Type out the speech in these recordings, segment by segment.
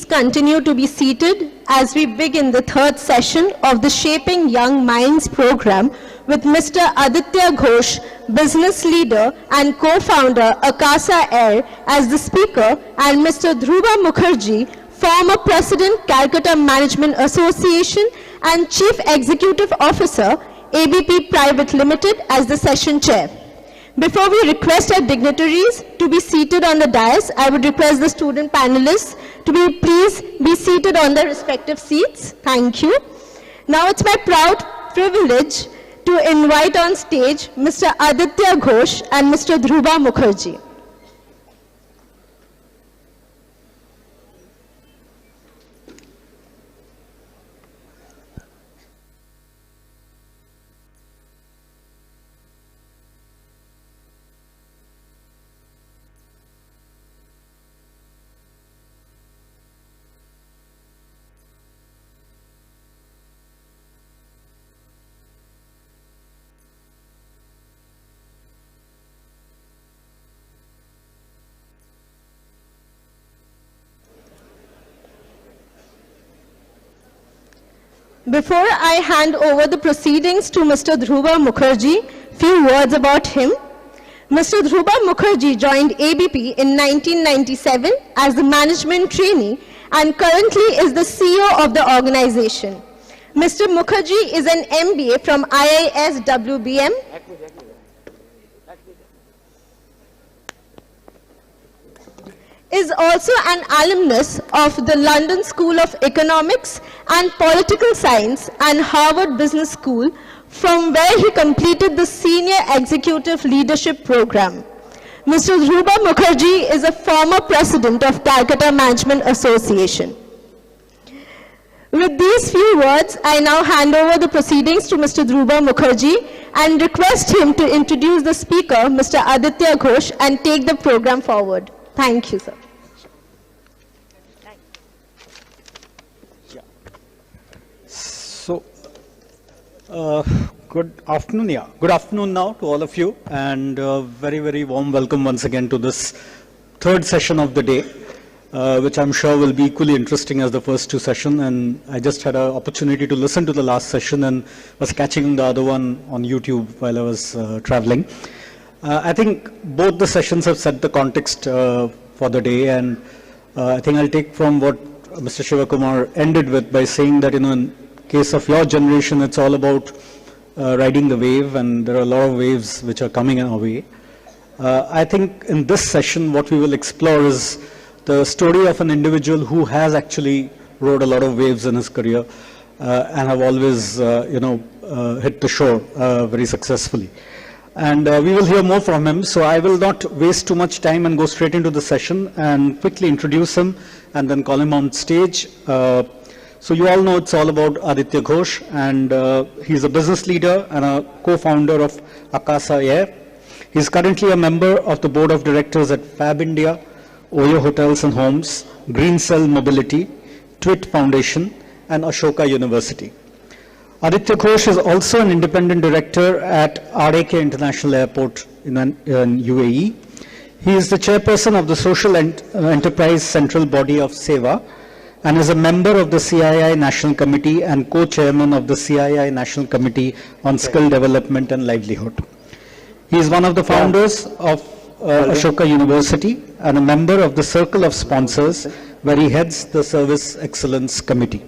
continue to be seated as we begin the third session of the Shaping Young Minds program with Mr. Aditya Ghosh, business leader and co-founder Akasa Air as the speaker, and Mr. Dhruva Mukherjee, former President, Calcutta Management Association and Chief Executive Officer, ABP Private Limited, as the session chair. Before we request our dignitaries to be seated on the dais, I would request the student panelists to please be seated on their respective seats. Thank you. Now it's my proud privilege to invite on stage Mr. Aditya Ghosh and Mr. Dhruva Mukherjee. Before I hand over the proceedings to Mr. Dhruva Mukherjee, few words about him. Mr. Dhruva Mukherjee joined ABP in 1997 as the management trainee and currently is the CEO of the organization. Mr. Mukherjee is an MBA from IISWBM. Is also an alumnus of the London School of Economics and Political Science and Harvard Business School, from where he completed the Senior Executive Leadership Program. Mr. Dhruva Mukherjee is a former president of Calcutta Management Association. With these few words, I now hand over the proceedings to Mr. Dhruva Mukherjee and request him to introduce the speaker, Mr. Aditya Ghosh, and take the program forward. Thank you, sir. So, good afternoon. Yeah, good afternoon now to all of you, and very, very warm welcome once again to this third session of the day, which I'm sure will be equally interesting as the first two sessions. And I just had an opportunity to listen to the last session and was catching the other one on YouTube while I was traveling. I think both the sessions have set the context for the day, and I think I'll take from what Mr. Shivakumar ended with by saying that, in case of your generation, it's all about riding the wave, and there are a lot of waves which are coming our way. I think in this session, what we will explore is the story of an individual who has actually rode a lot of waves in his career and have always, hit the shore very successfully. And we will hear more from him, so I will not waste too much time and go straight into the session and quickly introduce him and then call him on stage. So you all know it's all about Aditya Ghosh, and he's a business leader and a co-founder of Akasa Air. He's currently a member of the board of directors at Fab India, Oyo Hotels and Homes, Green Cell Mobility, TWIT Foundation, and Ashoka University. Aditya Ghosh is also an independent director at RAK International Airport in UAE. He is the chairperson of the Social Enterprise Central Body of SEWA and is a member of the CII National Committee and co-chairman of the CII National Committee on Skill Development and Livelihood. He is one of the founders of Ashoka University and a member of the Circle of Sponsors, where he heads the Service Excellence Committee.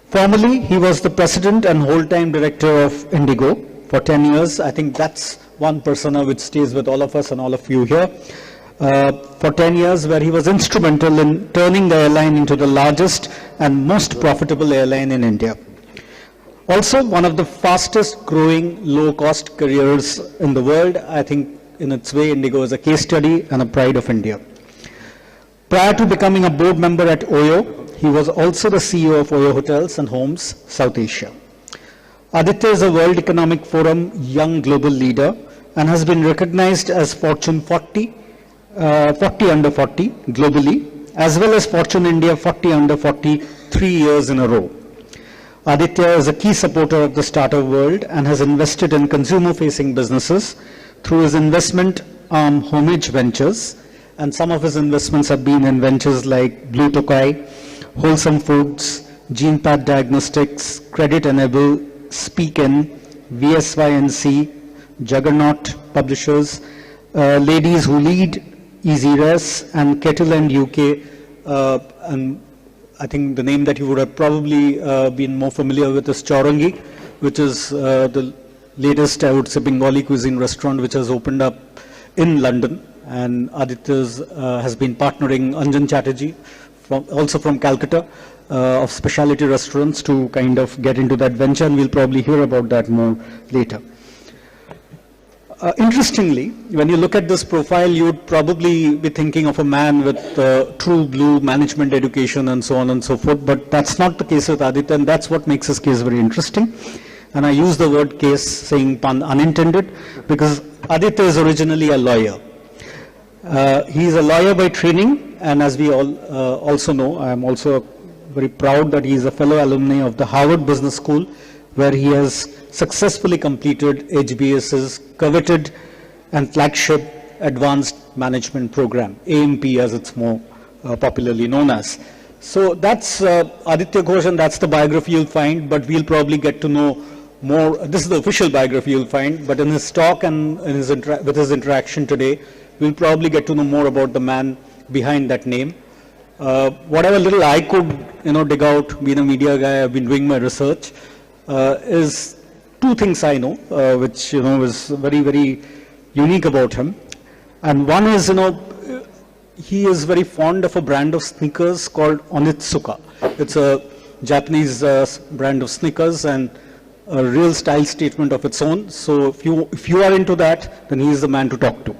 Formerly, he was the president and whole-time director of Indigo for 10 years. I think that's one persona which stays with all of us and all of you here. For 10 years, where he was instrumental in turning the airline into the largest and most profitable airline in India. Also, one of the fastest growing low-cost careers in the world. I think in its way, Indigo is a case study and a pride of India. Prior to becoming a board member at Oyo, he was also the CEO of Oyo Hotels and Homes, South Asia. Aditya is a World Economic Forum Young Global Leader and has been recognized as Fortune 40 under 40 globally, as well as Fortune India 40 under 40 3 years in a row. Aditya is a key supporter of the startup world and has invested in consumer-facing businesses through his investment arm Homage Ventures, and some of his investments have been in ventures like Blue Tokai, Wholesome Foods, GenePath Diagnostics, Credit Enable, Speakin, VSYNC, Juggernaut Publishers, Ladies Who Lead, EasyRes, and Kettle and UK. And I think the name that you would have probably been more familiar with is Chungi, which is the latest, I would say, Bengali cuisine restaurant which has opened up in London. And Aditya's has been partnering Anjan Chatterjee, also from Calcutta, of specialty restaurants to kind of get into that venture, and we'll probably hear about that more later. Interestingly, when you look at this profile, you would probably be thinking of a man with true blue management education and so on and so forth, but that's not the case with Aditya, and that's what makes his case very interesting. And I use the word case, saying pun unintended, because Aditya is originally a lawyer. He is a lawyer by training, and as we all also know, I am also very proud that he is a fellow alumni of the Harvard Business School, where he has successfully completed HBS's coveted and flagship Advanced Management Program, AIMP as it's more popularly known as. So that's Aditya Ghosh, and that's the biography you'll find, but we'll probably get to know more. This is the official biography you'll find, but in his talk and in his with his interaction today, we'll probably get to know more about the man behind that name. Whatever little I could, dig out, being a media guy, I've been doing my research, is two things I know, which, is very, very unique about him. And one is, he is very fond of a brand of sneakers called Onitsuka. It's a Japanese brand of sneakers and a real style statement of its own. So if you are into that, then he is the man to talk to.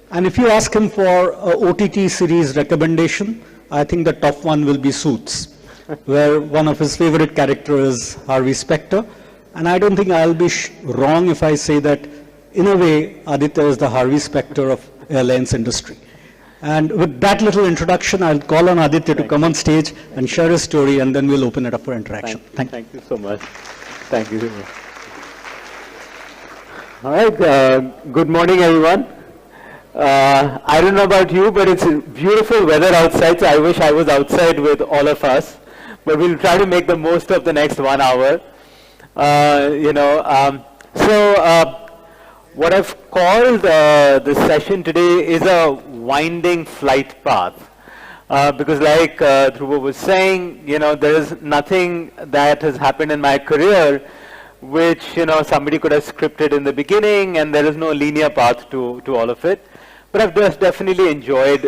And if you ask him for a OTT series recommendation, I think the top one will be Suits, where one of his favorite characters is Harvey Specter. And I don't think I'll be wrong if I say that, in a way, Aditya is the Harvey Specter of airlines industry. And with that little introduction, I'll call on Aditya to come on stage and share his story, and then we'll open it up for interaction. Thank you so much. Thank you. All right. Good morning, everyone. I don't know about you, but it's beautiful weather outside, so I wish I was outside with all of us. But we'll try to make the most of the next 1 hour. What I've called this session today is a winding flight path. Because like Dhruva was saying, there is nothing that has happened in my career which, somebody could have scripted in the beginning, and there is no linear path to all of it. But I've just definitely enjoyed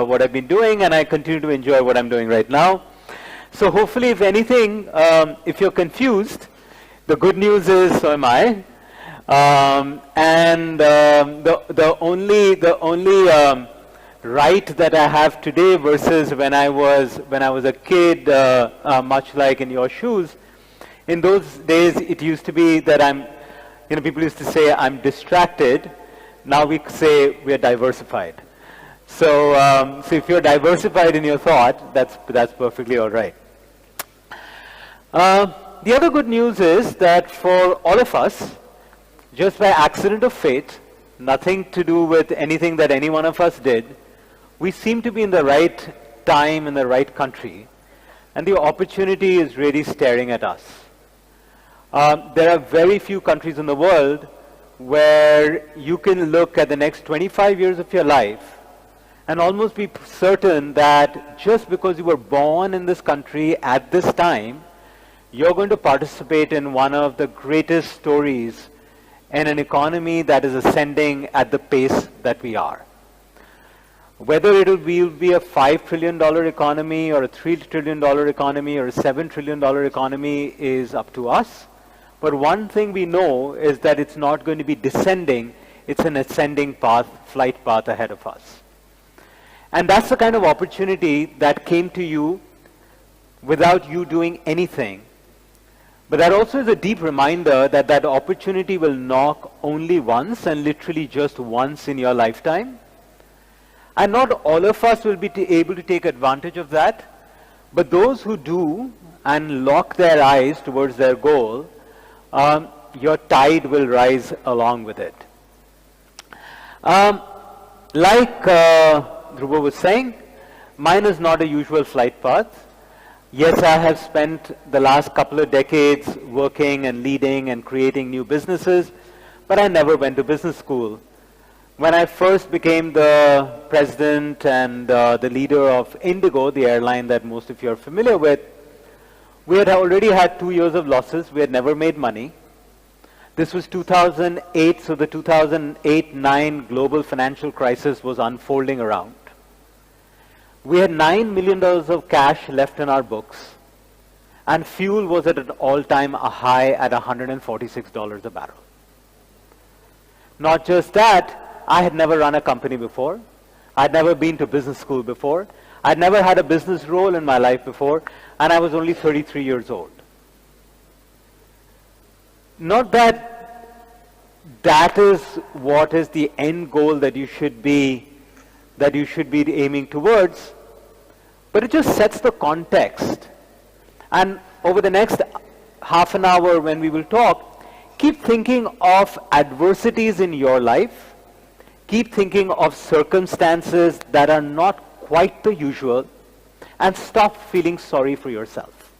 what I've been doing, and I continue to enjoy what I'm doing right now. So hopefully, if anything, if you're confused, the good news is, so am I. The only right that I have today versus when I was a kid, much like in your shoes, in those days it used to be that people used to say I'm distracted. Now we say we are diversified. So if you're diversified in your thought, that's perfectly all right. The other good news is that for all of us, just by accident of fate, nothing to do with anything that any one of us did, we seem to be in the right time in the right country, and the opportunity is really staring at us. There are very few countries in the world where you can look at the next 25 years of your life and almost be certain that just because you were born in this country at this time, you're going to participate in one of the greatest stories in an economy that is ascending at the pace that we are. Whether it will be a $5 trillion economy or a $3 trillion economy or a $7 trillion economy is up to us. But one thing we know is that it's not going to be descending, it's an ascending path, flight path ahead of us. And that's the kind of opportunity that came to you without you doing anything. But that also is a deep reminder that that opportunity will knock only once, and literally just once in your lifetime. And not all of us will be able to take advantage of that, but those who do and lock their eyes towards their goal, your tide will rise along with it. like Dhruva was saying, mine is not a usual flight path. Yes, I have spent the last couple of decades working and leading and creating new businesses, but I never went to business school. When I first became the president and the leader of Indigo, the airline that most of you are familiar with, we had already had 2 years of losses. We had never made money. This was 2008, so the 2008-9 global financial crisis was unfolding around. We had $9 million of cash left in our books, and fuel was at an all-time high at $146 a barrel. Not just that, I had never run a company before. I'd never been to business school before. I'd never had a business role in my life before, and I was only 33 years old. Not that that is what is the end goal that you should be aiming towards, but it just sets the context. And over the next half an hour when we will talk, keep thinking of adversities in your life, keep thinking of circumstances that are not quite the usual, and stop feeling sorry for yourself.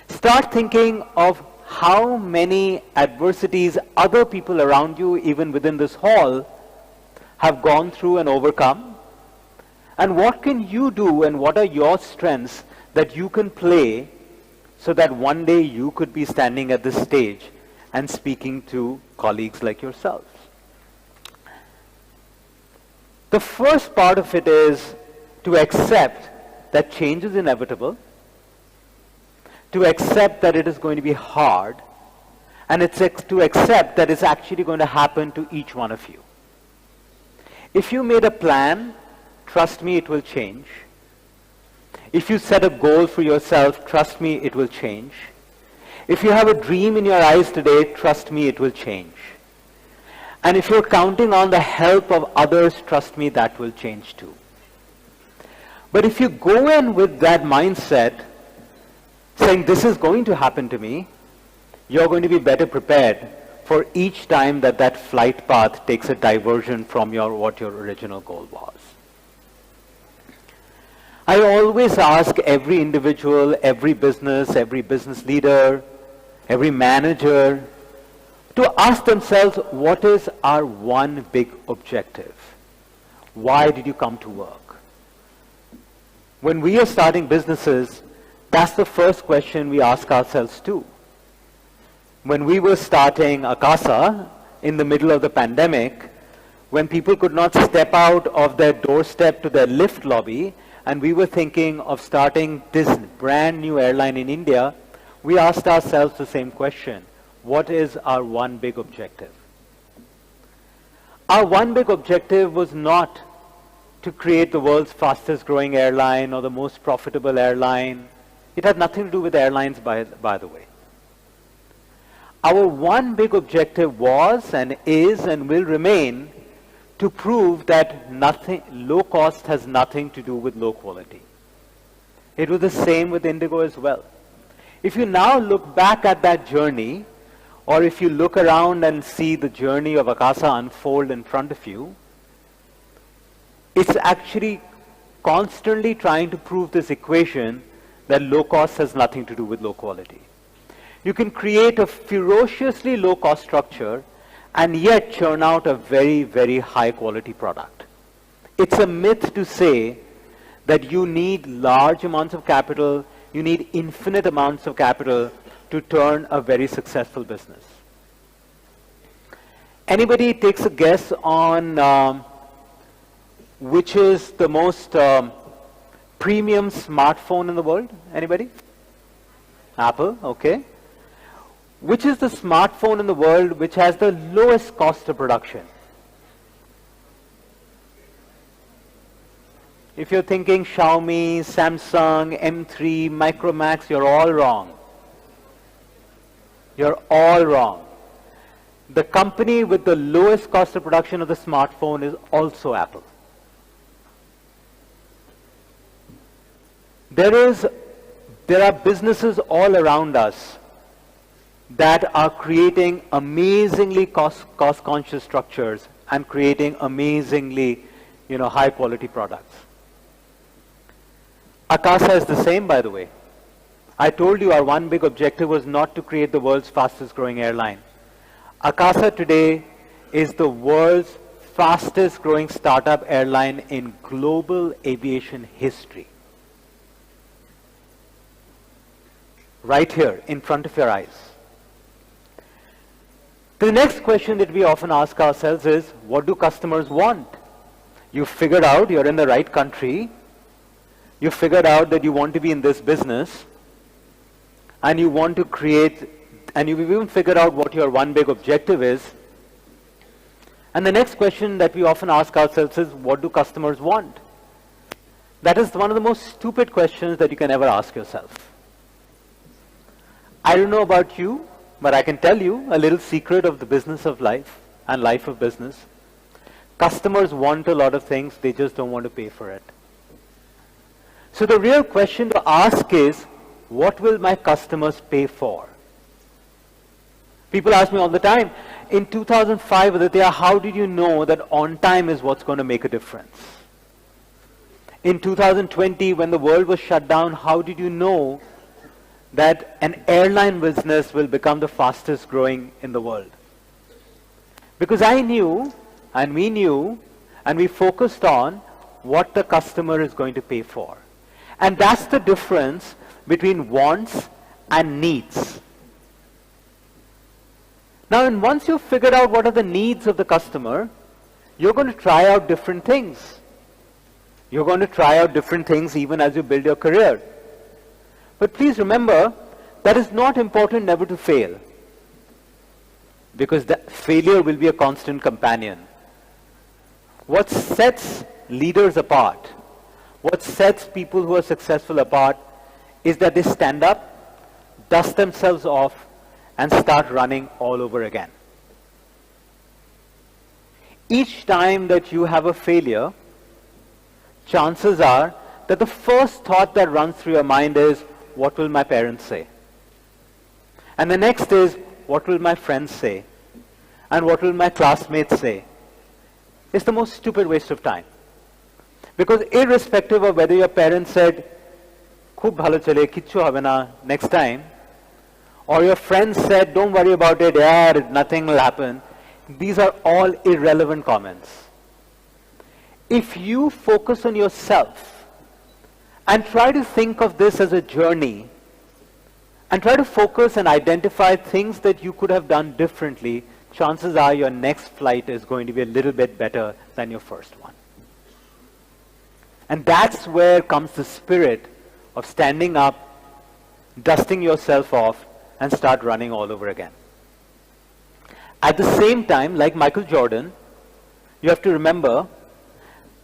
Start thinking of how many adversities other people around you, even within this hall, have gone through and overcome, and what can you do and what are your strengths that you can play so that one day you could be standing at this stage and speaking to colleagues like yourselves. The first part of it is to accept that change is inevitable, to accept that it is going to be hard, and to accept that it's actually going to happen to each one of you. If you made a plan, trust me, it will change. If you set a goal for yourself, trust me, it will change. If you have a dream in your eyes today, trust me, it will change. And if you're counting on the help of others, trust me, that will change too. But if you go in with that mindset, saying this is going to happen to me, you're going to be better prepared for each time that that flight path takes a diversion from what your original goal was. I always ask every individual, every business leader, every manager to ask themselves, what is our one big objective? Why did you come to work? When we are starting businesses, that's the first question we ask ourselves too. When we were starting Akasa in the middle of the pandemic, when people could not step out of their doorstep to their lift lobby, and we were thinking of starting this brand new airline in India, we asked ourselves the same question. What is our one big objective? Our one big objective was not to create the world's fastest growing airline or the most profitable airline. It had nothing to do with airlines, by the way. Our one big objective was and is and will remain to prove that low cost has nothing to do with low quality. It was the same with Indigo as well. If you now look back at that journey, or if you look around and see the journey of Akasa unfold in front of you, it's actually constantly trying to prove this equation that low cost has nothing to do with low quality. You can create a ferociously low cost structure and yet churn out a very, very high quality product. It's a myth to say that you need large amounts of capital, you need infinite amounts of capital to turn a very successful business. Anybody takes a guess on which is the most premium smartphone in the world? Anybody? Apple, okay. Which is the smartphone in the world which has the lowest cost of production? If you're thinking Xiaomi, Samsung, M3, Micromax, you're all wrong. You're all wrong. The company with the lowest cost of production of the smartphone is also Apple. There are businesses all around us that are creating amazingly cost-conscious structures, and creating amazingly, high quality products. Akasa is the same, by the way. I told you our one big objective was not to create the world's fastest growing airline. Akasa today is the world's fastest growing startup airline in global aviation history. Right here, in front of your eyes. The next question that we often ask ourselves is, what do customers want? You figured out you're in the right country. You figured out that you want to be in this business. And you want to create, and you've even figured out what your one big objective is. And the next question that we often ask ourselves is, what do customers want? That is one of the most stupid questions that you can ever ask yourself. I don't know about you, but I can tell you a little secret of the business of life and life of business. Customers want a lot of things, they just don't want to pay for it. So the real question to ask is, what will my customers pay for? People ask me all the time, in 2005, Aditya, how did you know that on time is what's going to make a difference? In 2020, when the world was shut down, how did you know that an airline business will become the fastest growing in the world? Because I knew, and we knew, and we focused on what the customer is going to pay for. And that's the difference between wants and needs. Now, and once you've figured out what are the needs of the customer, you're going to try out different things. You're going to try out different things even as you build your career. But please remember, that is not important never to fail. Because failure will be a constant companion. What sets leaders apart, what sets people who are successful apart, is that they stand up, dust themselves off, and start running all over again. Each time that you have a failure, chances are that the first thought that runs through your mind is, what will my parents say? And the next is, what will my friends say? And what will my classmates say? It's the most stupid waste of time. Because irrespective of whether your parents said, "Khub bhalo chale, kichu hobe na, next time," or your friends said, "Don't worry about it, yaar, nothing will happen," these are all irrelevant comments. If you focus on yourself and try to think of this as a journey, and try to focus and identify things that you could have done differently, chances are your next flight is going to be a little bit better than your first one. And that's where comes the spirit of standing up, dusting yourself off, and start running all over again. At the same time, like Michael Jordan, you have to remember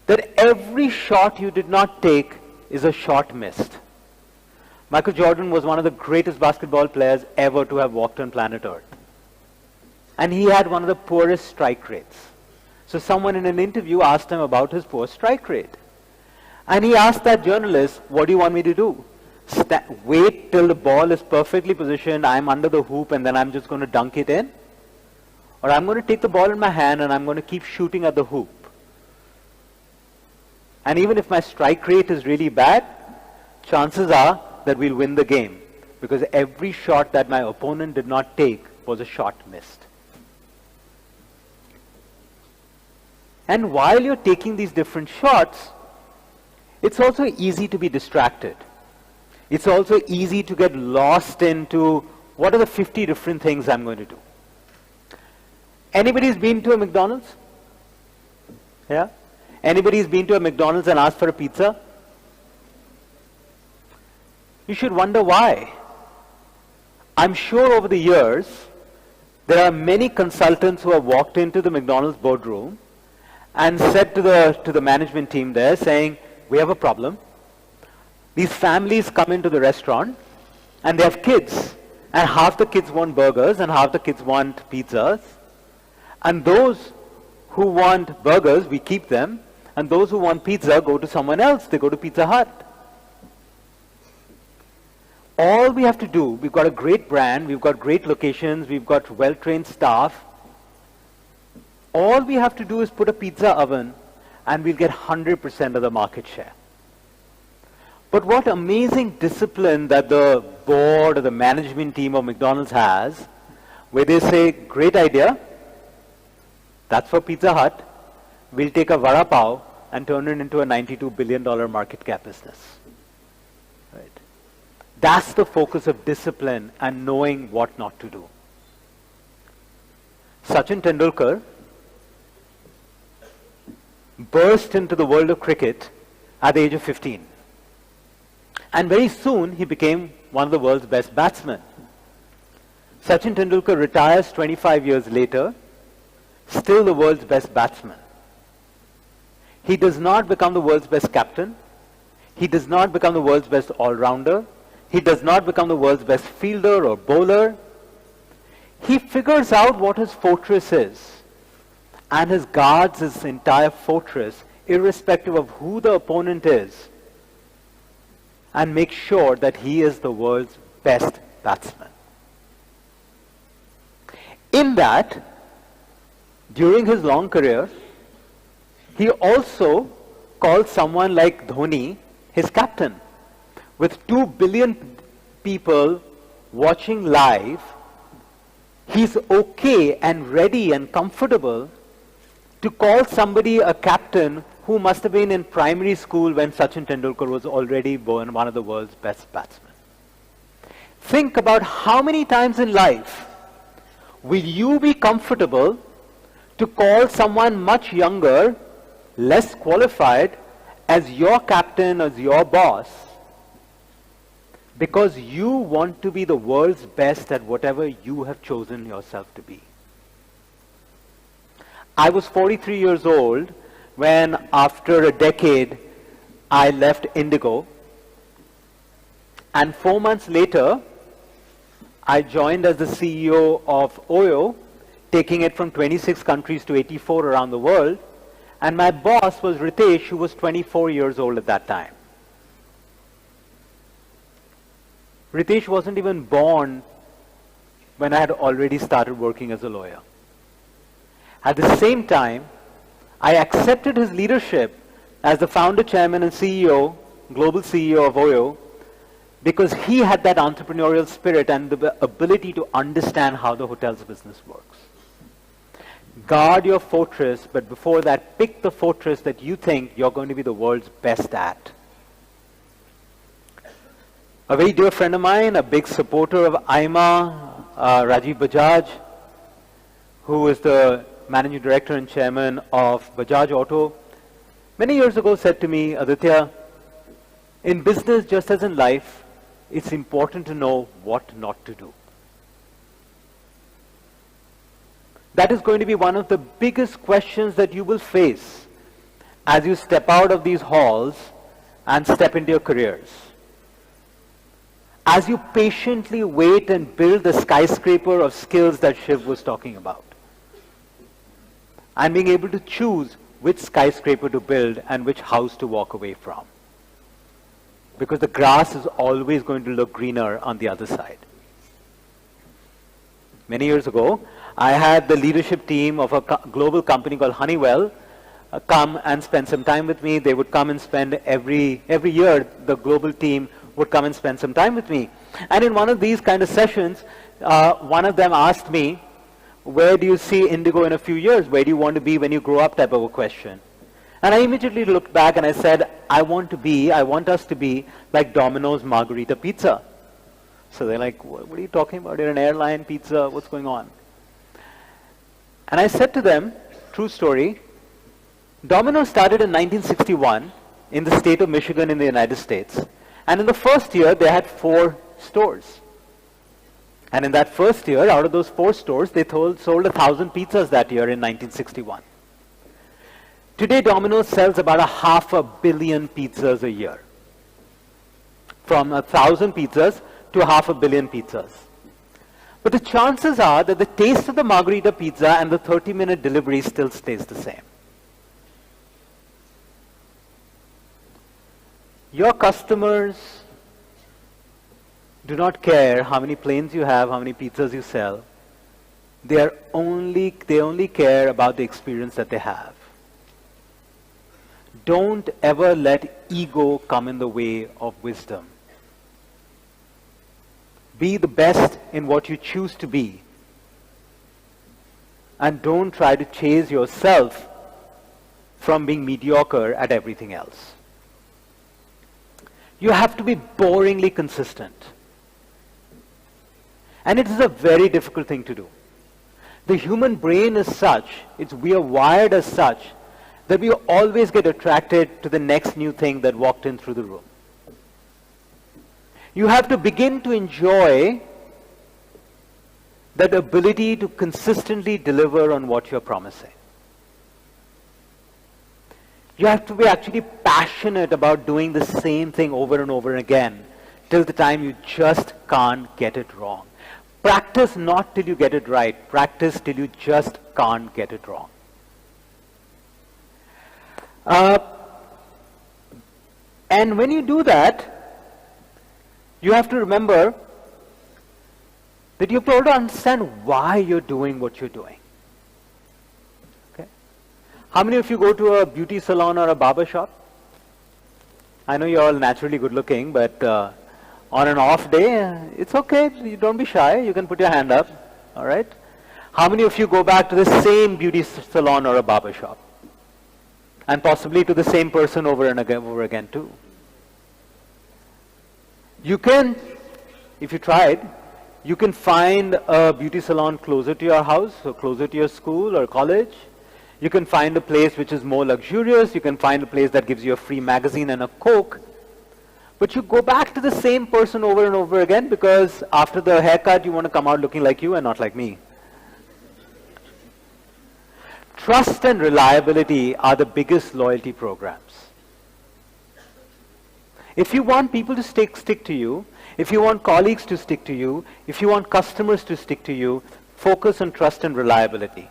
that every shot you did not take is a shot missed. Michael Jordan was one of the greatest basketball players ever to have walked on planet Earth. And he had one of the poorest strike rates. So someone in an interview asked him about his poor strike rate. And he asked that journalist, "What do you want me to do? Wait till the ball is perfectly positioned, I'm under the hoop, and then I'm just going to dunk it in? Or I'm going to take the ball in my hand and I'm going to keep shooting at the hoop? And even if my strike rate is really bad, chances are that we'll win the game, because every shot that my opponent did not take was a shot missed." And while you're taking these different shots, it's also easy to be distracted. It's also easy to get lost into, what are the 50 different things I'm going to do? Anybody's been to a McDonald's? Yeah? Anybody's been to a McDonald's and asked for a pizza? You should wonder why. I'm sure over the years, there are many consultants who have walked into the McDonald's boardroom and said to the management team there, saying, "We have a problem. These families come into the restaurant and they have kids, and half the kids want burgers and half the kids want pizzas. And those who want burgers, we keep them, and those who want pizza go to someone else. They go to Pizza Hut. All we have to do, we've got a great brand, we've got great locations, we've got well-trained staff. all we have to do is put a pizza oven and we'll get 100% of the market share. But what amazing discipline that the board or the management team of McDonald's has, where they say, great idea, that's for Pizza Hut, we'll take a vada pav and turn it into a $92 billion market cap business. Right? That's the focus of discipline and knowing what not to do. Sachin Tendulkar burst into the world of cricket at the age of 15. And very soon he became one of the world's best batsmen. Sachin Tendulkar retires 25 years later, still the world's best batsman. He does not become the world's best captain. He does not become the world's best all-rounder. He does not become the world's best fielder or bowler. He figures out what his fortress is and he guards his entire fortress irrespective of who the opponent is and makes sure that he is the world's best batsman. In that, during his long career, he also called someone like Dhoni his captain. With 2 billion people watching live, he's okay and ready and comfortable to call somebody a captain who must have been in primary school when Sachin Tendulkar was already born one of the world's best batsmen. Think about how many times in life will you be comfortable to call someone much younger, less qualified, as your captain, as your boss, because you want to be the world's best at whatever you have chosen yourself to be. I was 43 years old when, after a decade, I left Indigo. And 4 months later, I joined as the CEO of OYO, taking it from 26 countries to 84 around the world. And my boss was Ritesh, who was 24 years old at that time. Ritesh wasn't even born when I had already started working as a lawyer. At the same time, I accepted his leadership as the founder, chairman, and CEO, global CEO of OYO, because he had that entrepreneurial spirit and the ability to understand how the hotels business works. Guard your fortress, but before that, pick the fortress that you think you're going to be the world's best at. A very dear friend of mine, a big supporter of AIMA, Rajiv Bajaj, who is the managing director and chairman of Bajaj Auto, many years ago said to me, Aditya, in business just as in life, it's important to know what not to do. That is going to be one of the biggest questions that you will face as you step out of these halls and step into your careers. As you patiently wait and build the skyscraper of skills that Shiv was talking about. And being able to choose which skyscraper to build and which house to walk away from. Because the grass is always going to look greener on the other side. Many years ago, I had the leadership team of a global company called Honeywell come and spend some time with me. They would come and spend every year, the global team would come and spend some time with me. And in one of these kind of sessions, one of them asked me, where do you see Indigo in a few years? Where do you want to be when you grow up, type of a question. And I immediately looked back and I said, I want us to be like Domino's Margarita Pizza. So they're like, what are you talking about? You're an airline, pizza, what's going on? And I said to them, true story, Domino's started in 1961 in the state of Michigan in the United States. And in the first year, they had 4 stores. And in that first year, out of those 4 stores, they sold 1,000 pizzas that year in 1961. Today, Domino's sells about 500 million pizzas a year. From 1,000 pizzas to 500 million pizzas. But the chances are that the taste of the margarita pizza and the 30-minute delivery still stays the same. Your customers do not care how many planes you have, how many pizzas you sell. They only care about the experience that they have. Don't ever let ego come in the way of wisdom. Be the best in what you choose to be. And don't try to chase yourself from being mediocre at everything else. You have to be boringly consistent. And it is a very difficult thing to do. The human brain is such, we are wired as such, that we always get attracted to the next new thing that walked in through the room. You have to begin to enjoy that ability to consistently deliver on what you're promising. You have to be actually passionate about doing the same thing over and over again till the time you just can't get it wrong. Practice not till you get it right. Practice till you just can't get it wrong. And when you do that, you have to remember that you have to understand why you're doing what you're doing. Okay? How many of you go to a beauty salon or a barber shop? I know you're all naturally good looking, but on an off day, it's okay. You don't be shy. You can put your hand up. All right? How many of you go back to the same beauty salon or a barber shop? And possibly to the same person over and over again too. You can, if you tried, you can find a beauty salon closer to your house or closer to your school or college. You can find a place which is more luxurious. You can find a place that gives you a free magazine and a Coke. But you go back to the same person over and over again because after the haircut you want to come out looking like you and not like me. Trust and reliability are the biggest loyalty programs. If you want people to stick to you, if you want colleagues to stick to you, if you want customers to stick to you, focus on trust and reliability.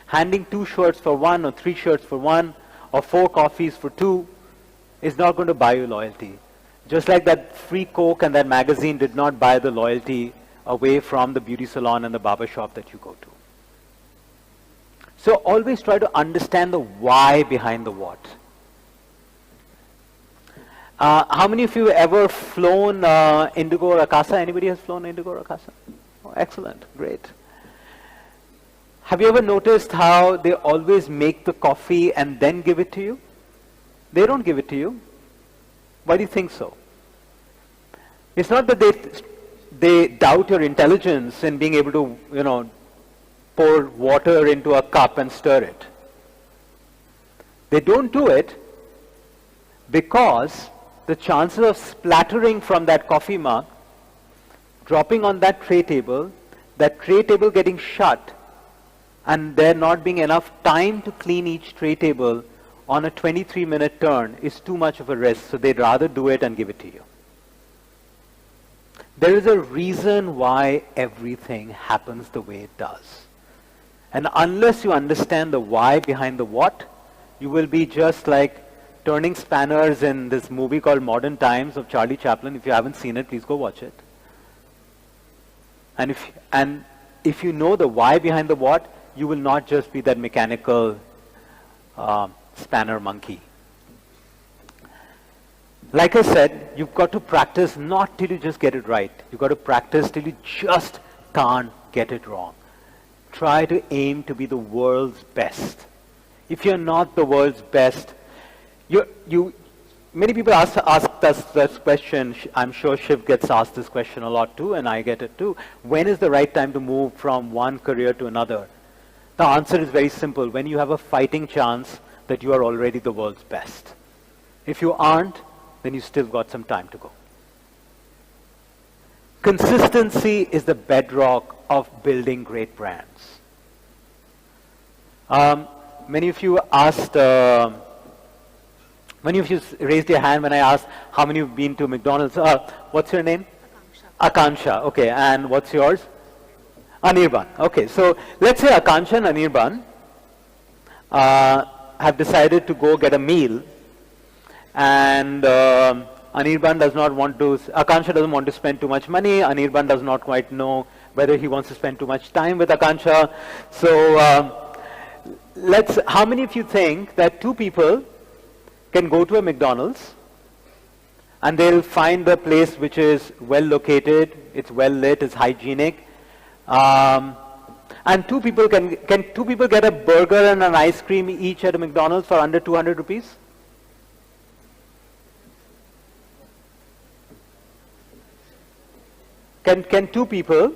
Handing 2 shirts for 1 or 3 shirts for 1 or 4 coffees for 2 is not going to buy you loyalty. Just like that free Coke and that magazine did not buy the loyalty away from the beauty salon and the barber shop that you go to. So always try to understand the why behind the what. How many of you have ever flown Indigo or Akasa? Anybody has flown Indigo or Akasa? Oh, excellent, great. Have you ever noticed how they always make the coffee and then give it to you? They don't give it to you. Why do you think so? It's not that they doubt your intelligence in being able to, pour water into a cup and stir it. They don't do it because the chances of splattering from that coffee mug, dropping on that tray table getting shut, and there not being enough time to clean each tray table on a 23-minute turn is too much of a risk, so they'd rather do it and give it to you. There is a reason why everything happens the way it does. And unless you understand the why behind the what, you will be just like turning spanners in this movie called Modern Times of Charlie Chaplin. If you haven't seen it, please go watch it. And if you know the why behind the what, you will not just be that mechanical spanner monkey. Like I said, you've got to practice not till you just get it right. You've got to practice till you just can't get it wrong. Try to aim to be the world's best. If you're not the world's best, many people ask us this question. I'm sure Shiv gets asked this question a lot too, and I get it too. When is the right time to move from one career to another? The answer is very simple. When you have a fighting chance that you are already the world's best. If you aren't, then you still got some time to go. Consistency is the bedrock of building great brands. Many of you raised your hand when I asked how many have been to McDonald's. What's your name? Akansha. Okay, and what's yours? Anirban. Okay, so let's say Akansha and Anirban have decided to go get a meal, and Anirban does not want to, Akansha doesn't want to spend too much money. Anirban does not quite know whether he wants to spend too much time with Akansha. So how many of you think that two people can go to a McDonald's and they'll find a place which is well located, it's well lit, it's hygienic, and two people can two people get a burger and an ice cream each at a McDonald's for under 200 rupees? Can two people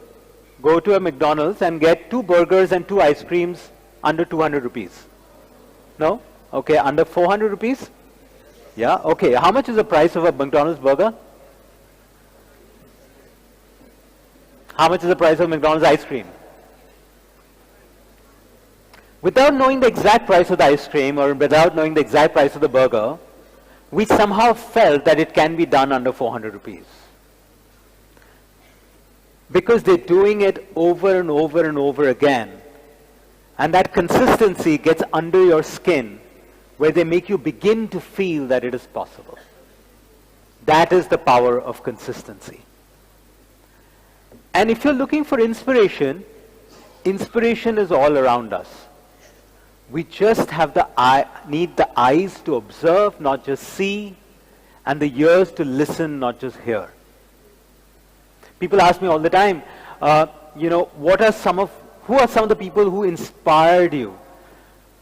go to a McDonald's and get 2 burgers and 2 ice creams under 200 rupees? No? Okay, under 400 rupees? Yeah, okay. How much is the price of a McDonald's burger? How much is the price of McDonald's ice cream? Without knowing the exact price of the ice cream or without knowing the exact price of the burger, we somehow felt that it can be done under 400 rupees. Because they're doing it over and over and over again. And that consistency gets under your skin, where they make you begin to feel that it is possible. That is the power of consistency. And if you're looking for inspiration, inspiration is all around us. We just have need the eyes to observe, not just see, and the ears to listen, not just hear. People ask me all the time, who are some of the people who inspired you?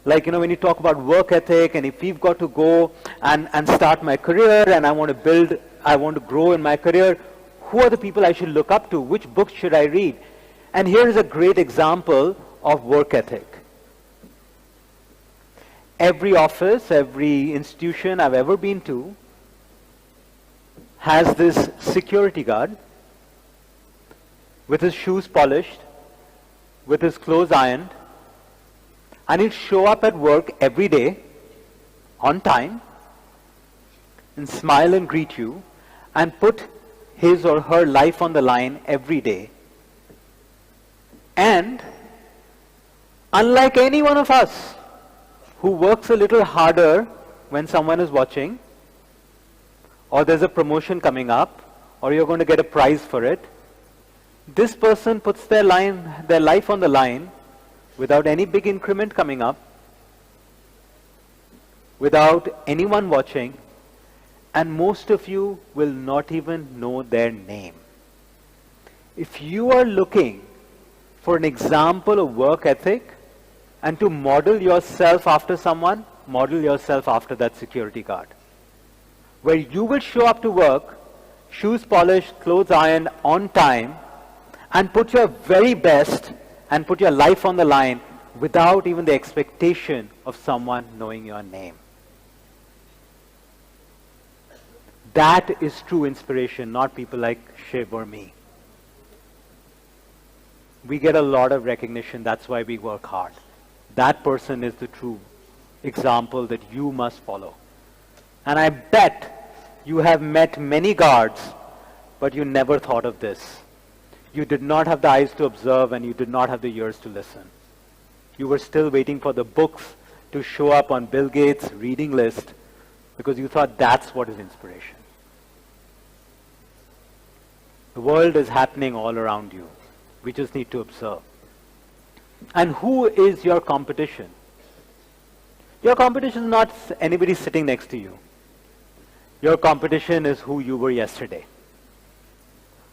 Like, when you talk about work ethic, and if we've got to go and start my career, and I want to grow in my career, who are the people I should look up to? Which books should I read? And here is a great example of work ethic. Every office, every institution I've ever been to has this security guard with his shoes polished, with his clothes ironed, and he'll show up at work every day on time and smile and greet you and put his or her life on the line every day. And unlike any one of us who works a little harder when someone is watching, or there's a promotion coming up, or you're going to get a prize for it, this person puts their life on the line without any big increment coming up, without anyone watching, and most of you will not even know their name. If you are looking for an example of work ethic and to model yourself after someone, model yourself after that security guard, where you will show up to work, shoes polished, clothes ironed, on time, and put your very best and put your life on the line without even the expectation of someone knowing your name. That is true inspiration, not people like Shiv or me. We get a lot of recognition, that's why we work hard. That person is the true example that you must follow. And I bet you have met many guards, but you never thought of this. You did not have the eyes to observe and you did not have the ears to listen. You were still waiting for the books to show up on Bill Gates' reading list because you thought that's what is inspiration. The world is happening all around you. We just need to observe. And who is your competition? Your competition is not anybody sitting next to you. Your competition is who you were yesterday.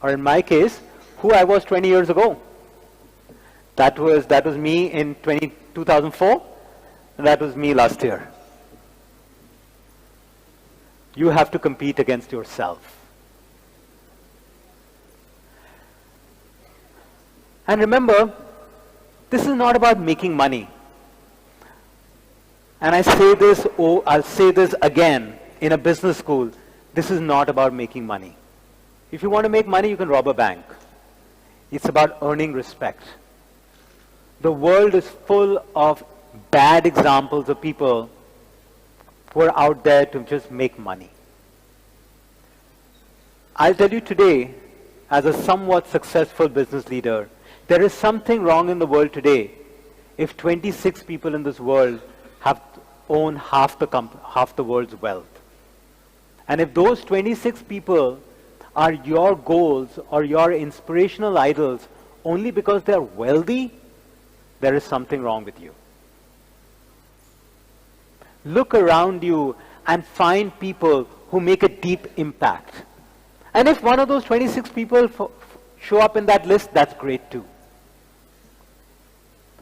Or in my case, who I was 20 years ago. That was me in 2004, and that was me last year. You have to compete against yourself. And remember, this is not about making money. And I'll say this again in a business school, this is not about making money. If you want to make money, you can rob a bank. It's about earning respect. The world is full of bad examples of people who are out there to just make money. I'll tell you today, as a somewhat successful business leader, there is something wrong in the world today if 26 people in this world own half the world's wealth. And if those 26 people are your goals or your inspirational idols only because they're wealthy, there is something wrong with you. Look around you and find people who make a deep impact. And if one of those 26 people show up in that list, that's great too.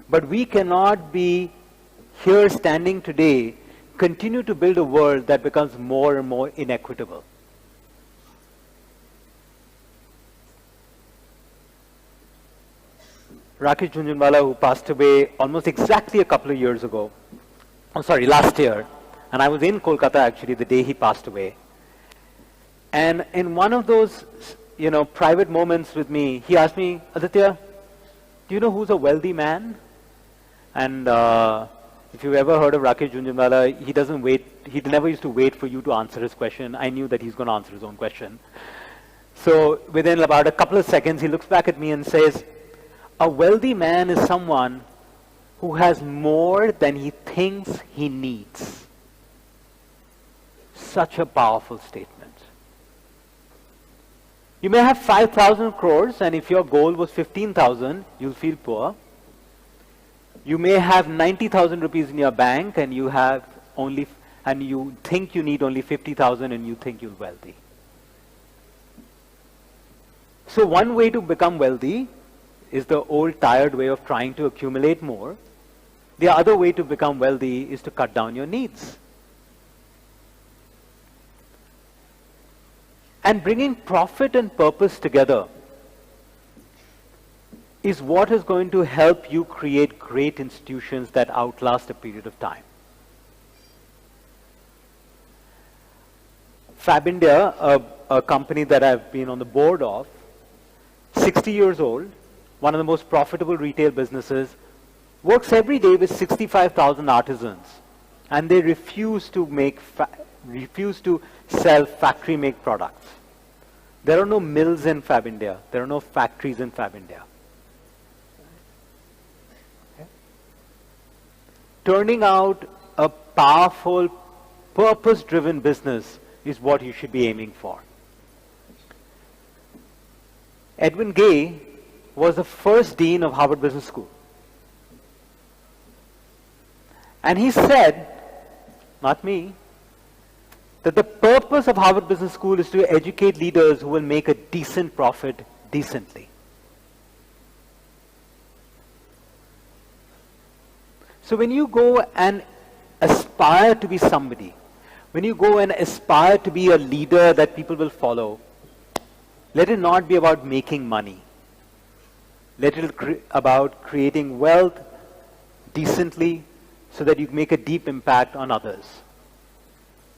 But we cannot be here standing today, continue to build a world that becomes more and more inequitable. Rakesh Jhunjhunwala, who passed away almost exactly a couple of years ago, last year, and I was in Kolkata actually the day he passed away. And in one of those, private moments with me, he asked me, Aditya, do you know who's a wealthy man? And if you've ever heard of Rakesh Jhunjhunwala, he never used to wait for you to answer his question. I knew that he's going to answer his own question. So within about a couple of seconds, he looks back at me and says, a wealthy man is someone who has more than he thinks he needs. Such a powerful statement. You may have 5,000 crores, and if your goal was 15,000, you'll feel poor. You may have 90,000 rupees in your bank, and you think you need only 50,000, and you think you're wealthy. So one way to become wealthy is the old tired way of trying to accumulate more. The other way to become wealthy is to cut down your needs. And bringing profit and purpose together is what is going to help you create great institutions that outlast a period of time. Fab India, a company that I've been on the board of, 60 years old, one of the most profitable retail businesses, works every day with 65,000 artisans, and they refuse to sell factory-made products. There are no mills in Fab India. There are no factories in Fab India. Okay. Turning out a powerful, purpose-driven business is what you should be aiming for. Edwin Gay was the first dean of Harvard Business School. And he said, not me, that the purpose of Harvard Business School is to educate leaders who will make a decent profit decently. So when you go and aspire to be somebody, when you go and aspire to be a leader that people will follow, let it not be about making money. Let it be about creating wealth decently so that you make a deep impact on others.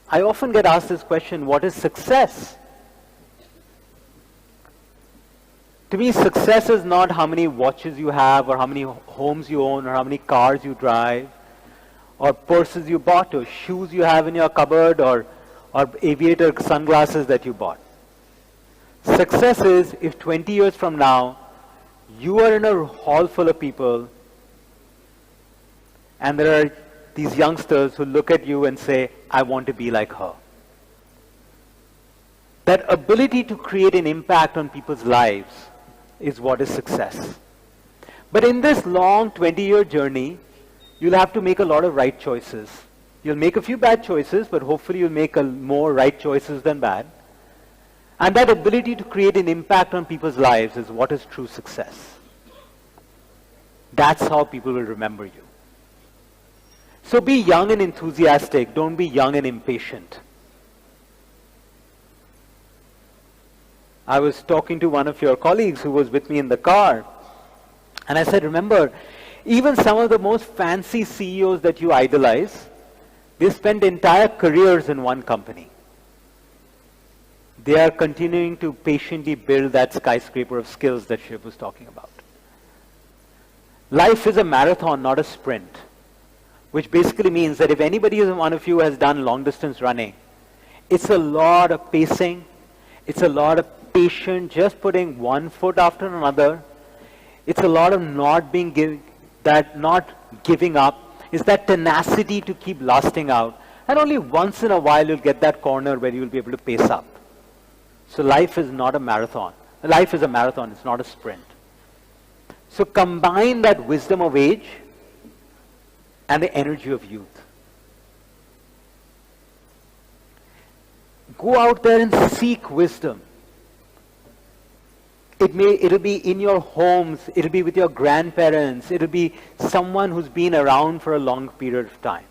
I often get asked this question, what is success? To me, success is not how many watches you have or how many homes you own or how many cars you drive or purses you bought or shoes you have in your cupboard or aviator sunglasses that you bought. Success is if 20 years from now, you are in a hall full of people and there are these youngsters who look at you and say, I want to be like her. That ability to create an impact on people's lives is what is success. But in this long 20-year journey, you'll have to make a lot of right choices. You'll make a few bad choices, but hopefully you'll make more right choices than bad. And that ability to create an impact on people's lives is what is true success. That's how people will remember you. So be young and enthusiastic. Don't be young and impatient. I was talking to one of your colleagues who was with me in the car. And I said, remember, even some of the most fancy CEOs that you idolize, they spend entire careers in one company. They are continuing to patiently build that skyscraper of skills that Shiv was talking about. Life is a marathon, not a sprint. Which basically means that if anybody, one of you has done long distance running, it's a lot of pacing, it's a lot of patience, just putting one foot after another. It's a lot of not giving up. It's that tenacity to keep lasting out. And only once in a while you'll get that corner where you'll be able to pace up. So life is not a marathon. Life is a marathon, it's not a sprint. So combine that wisdom of age and the energy of youth. Go out there and seek wisdom. It'll be in your homes, it'll be with your grandparents, it'll be someone who's been around for a long period of time.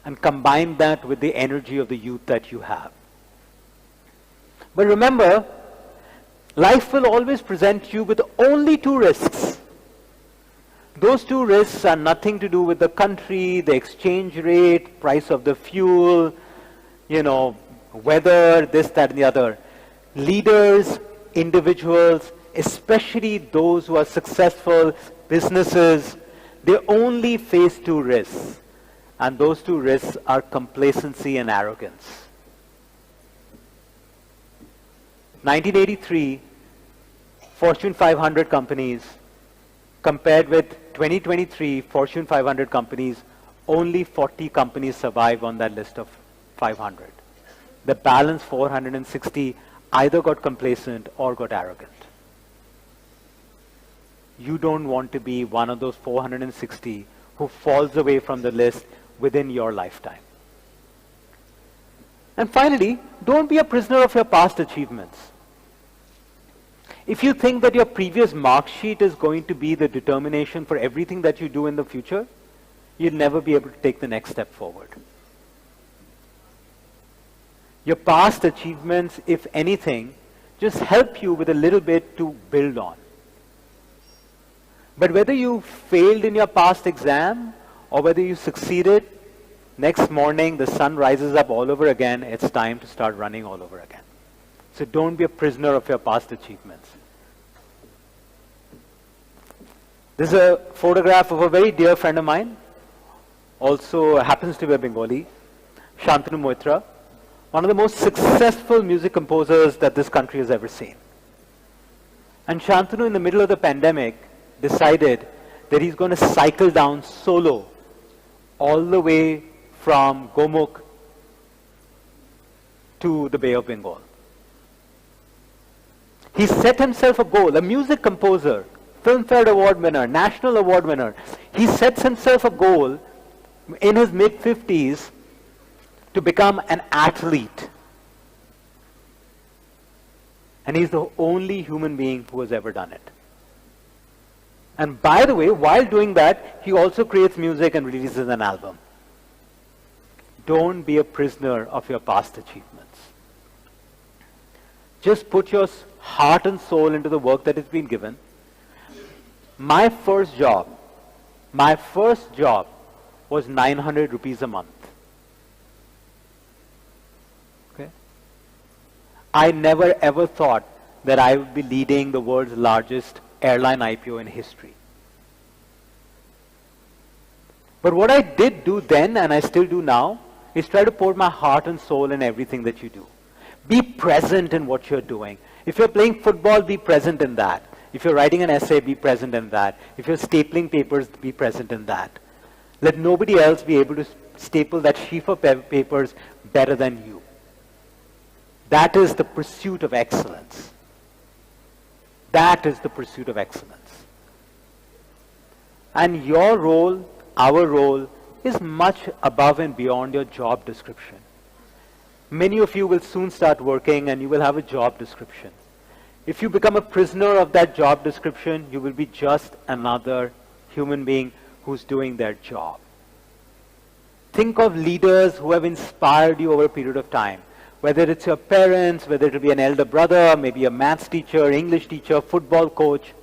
And combine that with the energy of the youth that you have. But remember, life will always present you with only two risks. Those two risks are nothing to do with the country, the exchange rate, price of the fuel, weather, this, that, and the other. Leaders, individuals, especially those who are successful, businesses, they only face two risks. And those two risks are complacency and arrogance. 1983, Fortune 500 companies, compared with 2023 Fortune 500 companies, only 40 companies survive on that list of 500. The balance 460 either got complacent or got arrogant. You don't want to be one of those 460 who falls away from the list within your lifetime. And finally, don't be a prisoner of your past achievements. If you think that your previous mark sheet is going to be the determination for everything that you do in the future, you'll never be able to take the next step forward. Your past achievements, if anything, just help you with a little bit to build on. But whether you failed in your past exam or whether you succeeded, next morning the sun rises up all over again, it's time to start running all over again. So don't be a prisoner of your past achievements. This is a photograph of a very dear friend of mine, also happens to be a Bengali, Shantanu Moitra, one of the most successful music composers that this country has ever seen. And Shantanu, in the middle of the pandemic, decided that he's going to cycle down solo all the way from Gomukh to the Bay of Bengal. He set himself a goal, a music composer, Filmfare Award winner, National Award winner. He sets himself a goal in his mid-50s to become an athlete. And he's the only human being who has ever done it. And by the way, while doing that, he also creates music and releases an album. Don't be a prisoner of your past achievements. Just put your heart and soul into the work that has been given. My first job was 900 rupees a month. Okay? I never ever thought that I would be leading the world's largest airline IPO in history. But what I did do then, and I still do now, is try to pour my heart and soul in everything that you do. Be present in what you're doing. If you're playing football, be present in that. If you're writing an essay, be present in that. If you're stapling papers, be present in that. Let nobody else be able to staple that sheaf of papers better than you. That is the pursuit of excellence. That is the pursuit of excellence. And your role, our role, is much above and beyond your job description. Many of you will soon start working and you will have a job description. If you become a prisoner of that job description, you will be just another human being who's doing their job. Think of leaders who have inspired you over a period of time. Whether it's your parents, whether it be an elder brother, maybe a maths teacher, English teacher, football coach.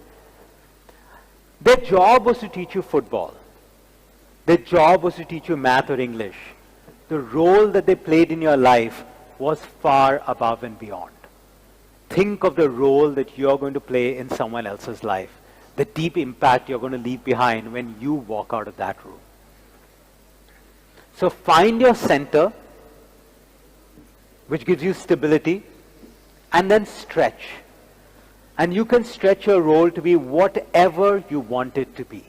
Their job was to teach you football. Their job was to teach you math or English. The role that they played in your life was far above and beyond. Think of the role that you're going to play in someone else's life. The deep impact you're going to leave behind when you walk out of that room. So find your center, which gives you stability, and then stretch. And you can stretch your role to be whatever you want it to be.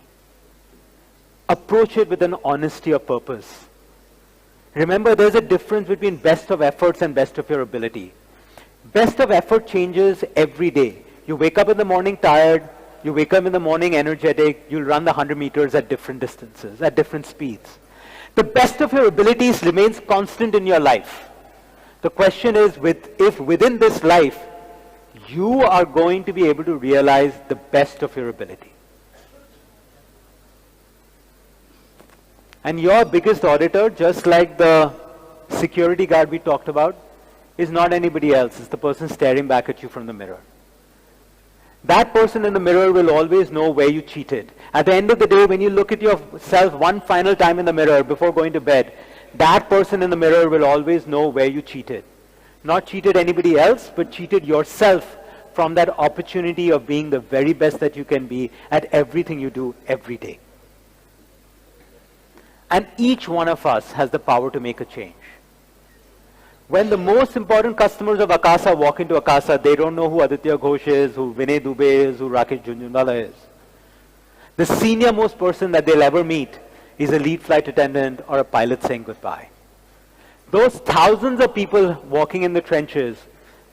Approach it with an honesty of purpose. Remember, there's a difference between best of efforts and best of your ability. Best of effort changes every day. You wake up in the morning tired, you wake up in the morning energetic, you'll run the 100 meters at different distances, at different speeds. The best of your abilities remains constant in your life. The question is, if within this life, you are going to be able to realize the best of your ability. And your biggest auditor, just like the security guard we talked about, is not anybody else. It's the person staring back at you from the mirror. That person in the mirror will always know where you cheated. At the end of the day, when you look at yourself one final time in the mirror before going to bed, that person in the mirror will always know where you cheated. Not cheated anybody else, but cheated yourself from that opportunity of being the very best that you can be at everything you do every day. And each one of us has the power to make a change. When the most important customers of Akasa walk into Akasa, they don't know who Aditya Ghosh is, who Vinay Dubey is, who Rakesh Junjunwala is. The senior most person that they'll ever meet is a lead flight attendant or a pilot saying goodbye. Those thousands of people walking in the trenches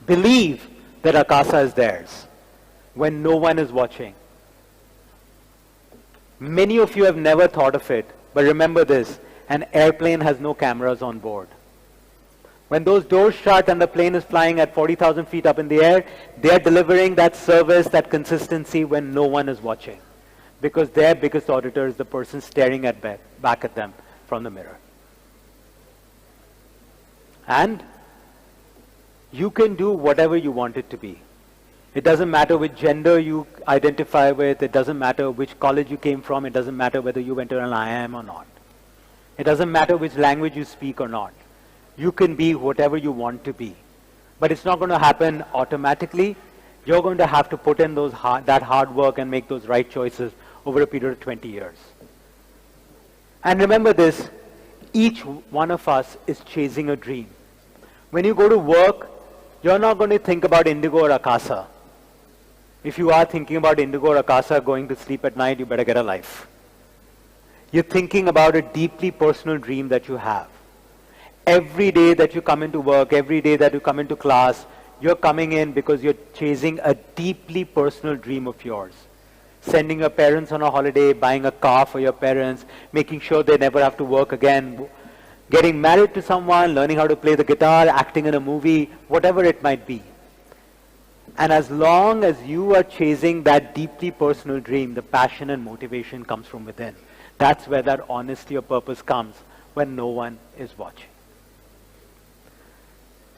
believe that Akasa is theirs when no one is watching. Many of you have never thought of it, but remember this, an airplane has no cameras on board. When those doors shut and the plane is flying at 40,000 feet up in the air, they are delivering that service, that consistency when no one is watching. Because their biggest auditor is the person staring back at them from the mirror. And you can do whatever you want it to be. It doesn't matter which gender you identify with. It doesn't matter which college you came from. It doesn't matter whether you went to an IIM or not. It doesn't matter which language you speak or not. You can be whatever you want to be. But it's not going to happen automatically. You're going to have to put in that hard work and make those right choices over a period of 20 years. And remember this, each one of us is chasing a dream. When you go to work, you're not going to think about Indigo or Akasa. If you are thinking about Indigo or Akasa going to sleep at night, you better get a life. You're thinking about a deeply personal dream that you have. Every day that you come into work, every day that you come into class, you're coming in because you're chasing a deeply personal dream of yours. Sending your parents on a holiday, buying a car for your parents, making sure they never have to work again, getting married to someone, learning how to play the guitar, acting in a movie, whatever it might be. And as long as you are chasing that deeply personal dream, the passion and motivation comes from within. That's where that honesty of purpose comes when no one is watching.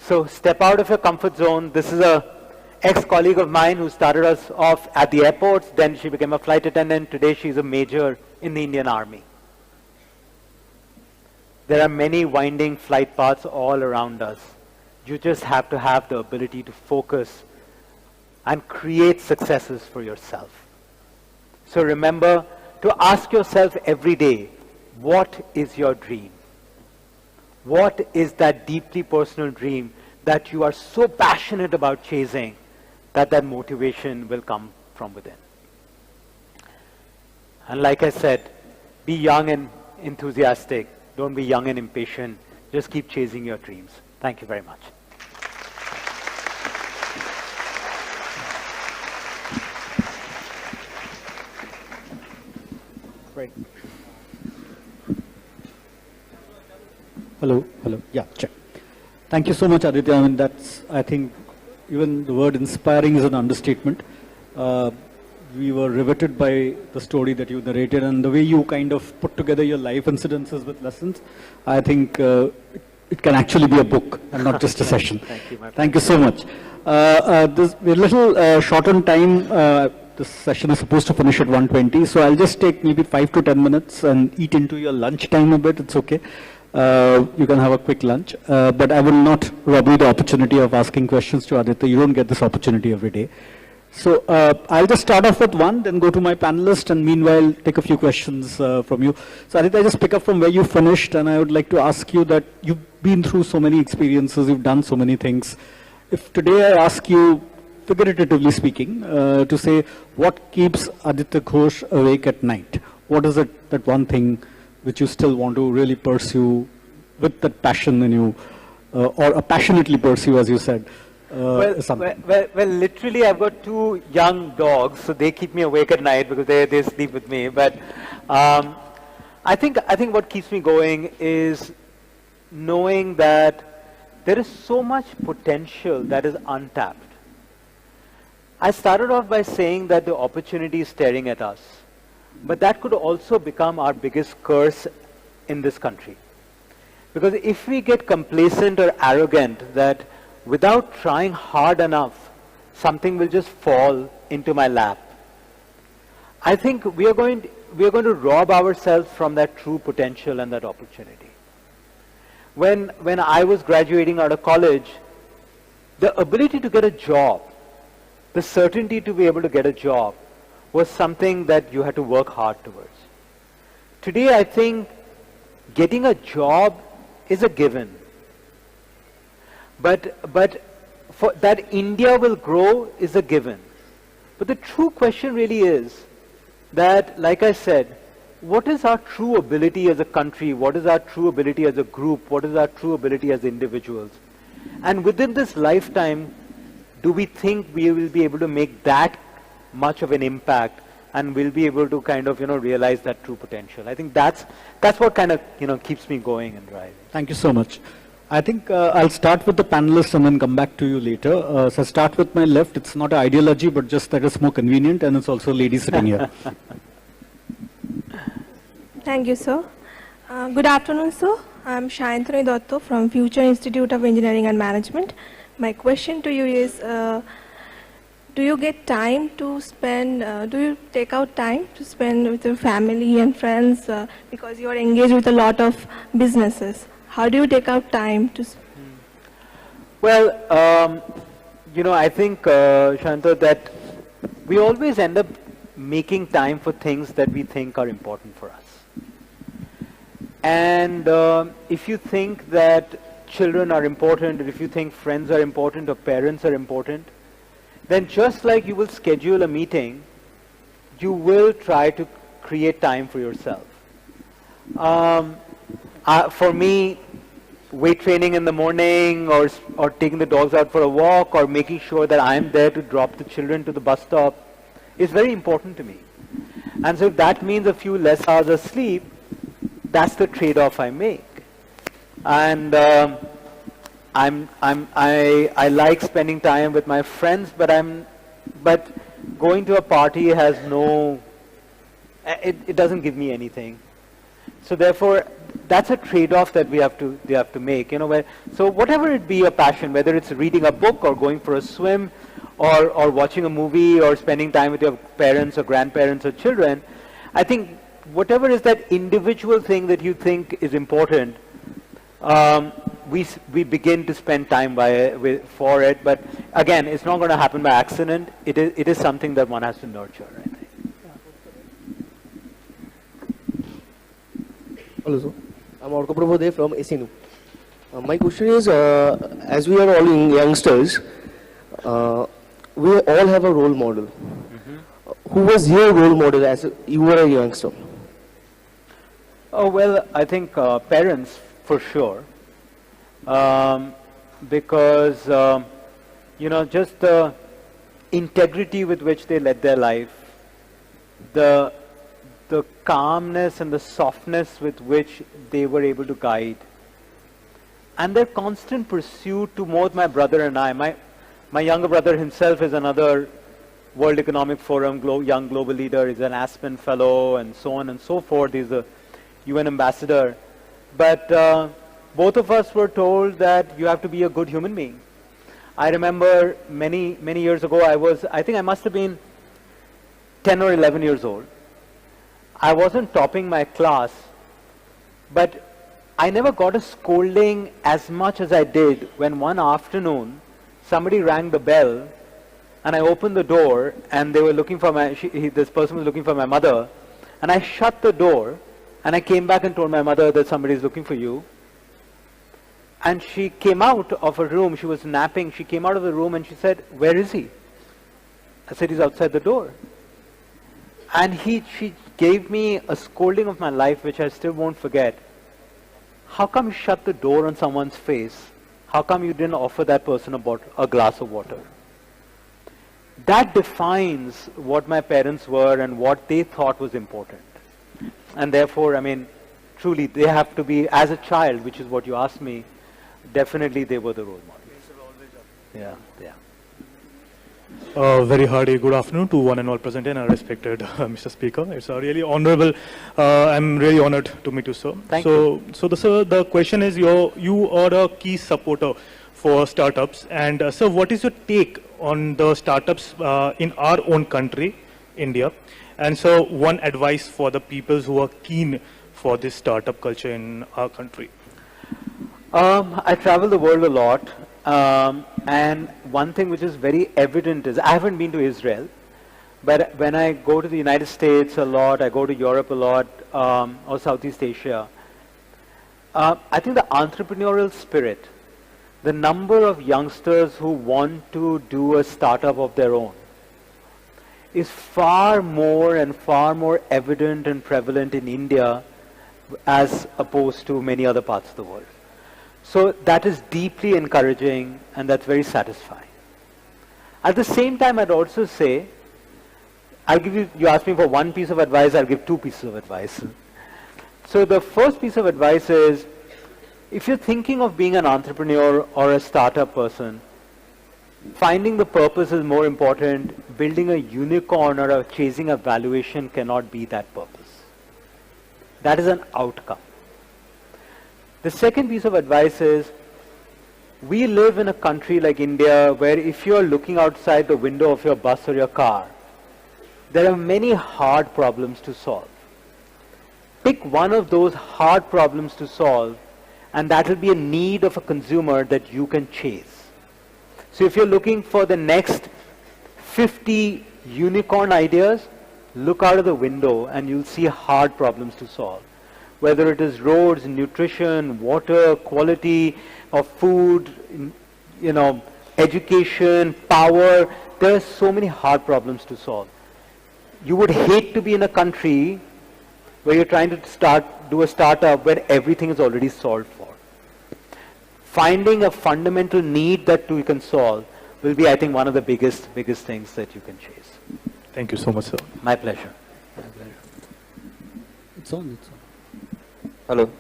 So step out of your comfort zone. This is a ex-colleague of mine who started us off at the airports. Then she became a flight attendant. Today she's a major in the Indian Army. There are many winding flight paths all around us. You just have to have the ability to focus and create successes for yourself. So remember to ask yourself every day, what is your dream? What is that deeply personal dream that you are so passionate about chasing that that motivation will come from within? And like I said, be young and enthusiastic. Don't be young and impatient. Just keep chasing your dreams. Thank you very much. Great. Hello, hello. Yeah, check. Thank you so much, Aditya. I mean, I think, even the word inspiring is an understatement. We were riveted by the story that you narrated and the way you kind of put together your life incidences with lessons. I think it can actually be a book and not just a session. Thank you, my friend. Thank you so much. We're a little short on time. This session is supposed to finish at 1:20, so I'll just take maybe 5 to 10 minutes and eat into your lunch time a bit. It's okay. You can have a quick lunch, but I will not rob you the opportunity of asking questions to Aditya. You don't get this opportunity every day. So I'll just start off with one, then go to my panelist, and meanwhile take a few questions from you. So Aditya, I just pick up from where you finished, and I would like to ask you that you've been through so many experiences, you've done so many things. If today I ask you, figuratively speaking, to say what keeps Aditya Ghosh awake at night, what is it, that one thing which you still want to really pursue with that passion in you, or passionately pursue, as you said? Well, literally, I've got two young dogs, so they keep me awake at night because they sleep with me. But I think what keeps me going is knowing that there is so much potential that is untapped. I started off by saying that the opportunity is staring at us, but that could also become our biggest curse in this country. Because if we get complacent or arrogant that without trying hard enough, something will just fall into my lap, I think we are going to rob ourselves from that true potential and that opportunity. When I was graduating out of college, the ability to get a job, the certainty to be able to get a job, was something that you had to work hard towards. Today, I think getting a job is a given. But for that India will grow is a given. But the true question really is that, like I said, what is our true ability as a country? What is our true ability as a group? What is our true ability as individuals? And within this lifetime, do we think we will be able to make that much of an impact and will be able to kind of, realize that true potential? I think that's what kind of, keeps me going and driving. Thank you so much. I think I'll start with the panelists and then come back to you later. So start with my left. It's not an ideology, but just that it's more convenient, and it's also a lady sitting here. Thank you, sir. Good afternoon, sir. I'm Shayantani Dotto from Future Institute of Engineering and Management. My question to you is, do you get time to spend, do you take out time to spend with your family and friends because you are engaged with a lot of businesses? How do you take out time to... Well, I think, Shanta, that we always end up making time for things that we think are important for us. And if you think that children are important, or if you think friends are important or parents are important, then just like you will schedule a meeting, you will try to create time for yourself. For me, weight training in the morning or taking the dogs out for a walk or making sure that I'm there to drop the children to the bus stop is very important to me. And so if that means a few less hours of sleep, that's the trade-off I make. And I like spending time with my friends, but going to a party has it doesn't give me anything. So therefore, that's a trade-off that we have to make. So whatever it be a passion, whether it's reading a book or going for a swim, or watching a movie or spending time with your parents or grandparents or children, I think whatever is that individual thing that you think is important, we begin to spend time for it. But again, it's not going to happen by accident. It is something that one has to nurture, I think. Hello, sir. I'm Orko Prabodhe from SNU. My question is, as we are all youngsters, we all have a role model. Who was your role model as you were a youngster? Oh, well, I think parents, for sure. Because, just the integrity with which they led their life, the calmness and the softness with which they were able to guide, and their constant pursuit to both my brother and I. My younger brother himself is another World Economic Forum young global leader. He's an Aspen fellow and so on and so forth. He's a UN ambassador. But both of us were told that you have to be a good human being. I remember many years ago, I think I must have been 10 or 11 years old. I wasn't topping my class, but I never got a scolding as much as I did when one afternoon somebody rang the bell and I opened the door and they were looking for this person was looking for my mother, and I shut the door and I came back and told my mother that somebody is looking for you. And she came out of her room. She was napping. She came out of the room and she said, "Where is he?" I said, "He's outside the door." And she gave me a scolding of my life, which I still won't forget. how come you shut the door on someone's face? How come you didn't offer that person a glass of water? That defines what my parents were and what they thought was important. And therefore, I mean, truly, they have to be, as a child, which is what you asked me, definitely they were the role models. Yeah, yeah. Very hearty good afternoon to one and all present and respected Mr. Speaker. It's a really honorable, I'm really honored to meet you, sir. Thank you. So the question is, you are a key supporter for startups, and sir, what is your take on the startups in our own country, India? And so one advice for the people who are keen for this startup culture in our country. I travel the world a lot, and one thing which is very evident is, I haven't been to Israel, but when I go to the United States a lot, I go to Europe a lot, or Southeast Asia, I think the entrepreneurial spirit, the number of youngsters who want to do a startup of their own, is far more and far more evident and prevalent in India as opposed to many other parts of the world. So that is deeply encouraging, and that's very satisfying. At the same time, I'd also say, I'll give you asked me for one piece of advice, I'll give two pieces of advice. So the first piece of advice is, if you're thinking of being an entrepreneur or a startup person, finding the purpose is more important. Building a unicorn or chasing a valuation cannot be that purpose. That is an outcome. The second piece of advice is, we live in a country like India where if you're looking outside the window of your bus or your car, there are many hard problems to solve. Pick one of those hard problems to solve, and that will be a need of a consumer that you can chase. So if you're looking for the next 50 unicorn ideas, look out of the window and you'll see hard problems to solve. Whether it is roads, nutrition, water, quality of food, education, power, there are so many hard problems to solve. You would hate to be in a country where you're trying to do a startup where everything is already solved for. Finding a fundamental need that you can solve will be, I think, one of the biggest things that you can chase. Thank you so much, sir. My pleasure. It's on. Hello.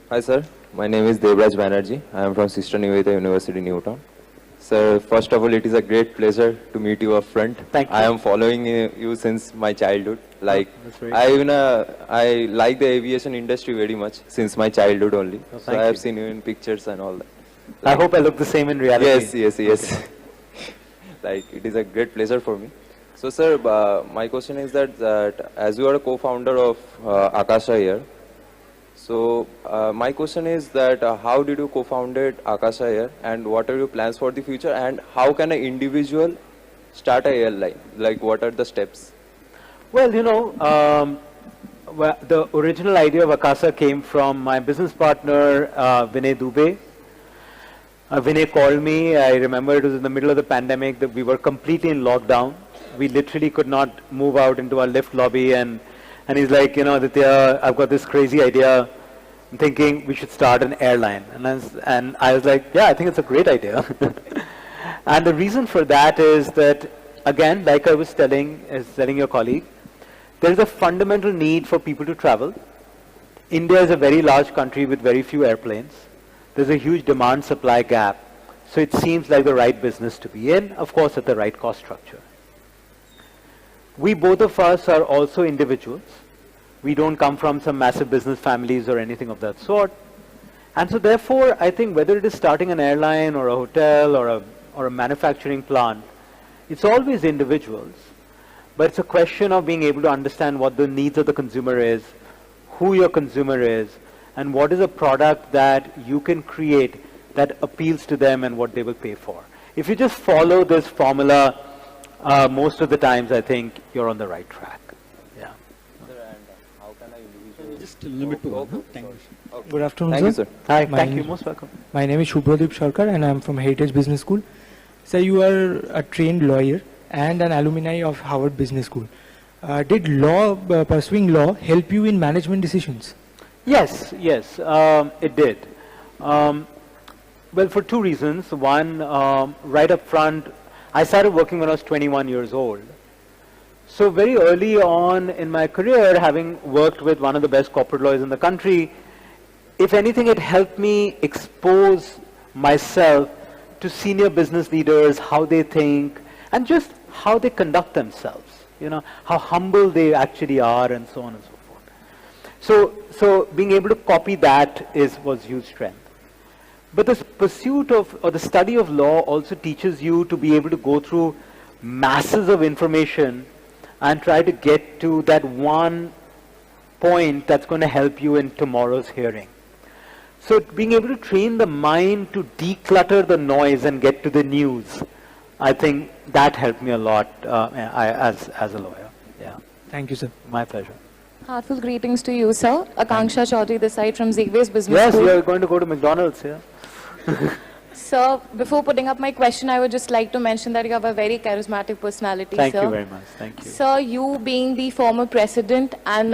Hi, sir. My name is Devraj Banerjee. I am from Sister Nivedita University, Newtown. Sir, first of all, it is a great pleasure to meet you upfront. Thank you. I am following you since my childhood. That's I like the aviation industry very much since my childhood only. Oh, so I have seen you in pictures and all that. I hope I look the same in reality. Yes. It is a great pleasure for me. So, sir, my question is that as you are a co-founder of Akasa here, so my question is that how did you co-founded Akasa here, and what are your plans for the future, and how can an individual start a airline? Like, what are the steps? Well, the original idea of Akasa came from my business partner, Vinay Dubey. Vinay called me. I remember it was in the middle of the pandemic that we were completely in lockdown. We literally could not move out into our lift lobby, and he's like, Aditya, I've got this crazy idea. I'm thinking we should start an airline. And I was like, yeah, I think it's a great idea. And the reason for that is that, again, like I was telling your colleague, there is a fundamental need for people to travel. India is a very large country with very few airplanes. There's a huge demand-supply gap. So it seems like the right business to be in, of course, at the right cost structure. We, both of us, are also individuals. We don't come from some massive business families or anything of that sort. And so therefore, I think whether it is starting an airline or a hotel or a manufacturing plant, it's always individuals. But it's a question of being able to understand what the needs of the consumer is, who your consumer is, and what is a product that you can create that appeals to them and what they will pay for. If you just follow this formula, most of the times, I think you're on the right track. Yeah. How can an individual Just limit to one. Thank you. Good afternoon, Thank you, sir. Hi, My thank name you. is- Most welcome. My name is Shubhradip Sharkar and I am from Heritage Business School. Sir, you are a trained lawyer and an alumni of Harvard Business School. Did pursuing law help you in management decisions? Yes, yes, it did. Well, for two reasons. One, right up front, I started working when I was 21 years old. So very early on in my career, having worked with one of the best corporate lawyers in the country, if anything, it helped me expose myself to senior business leaders, how they think, and just how they conduct themselves, you know, how humble they actually are, and so on and so forth. So being able to copy that was huge strength. But the pursuit of, or the study of law also teaches you to be able to go through masses of information and try to get to that one point that's going to help you in tomorrow's hearing. So being able to train the mind to declutter the noise and get to the news, I think that helped me a lot as a lawyer. Yeah. Thank you, sir. My pleasure. Heartfelt greetings to you, sir. Akanksha Chaudhary this side from Xavier's Business Yes, School. you're going to go to McDonald's, yeah? Sir, before putting up my question, I would just like to mention that you have a very charismatic personality, Thank sir. you very much. Thank you. Sir, you being the former president and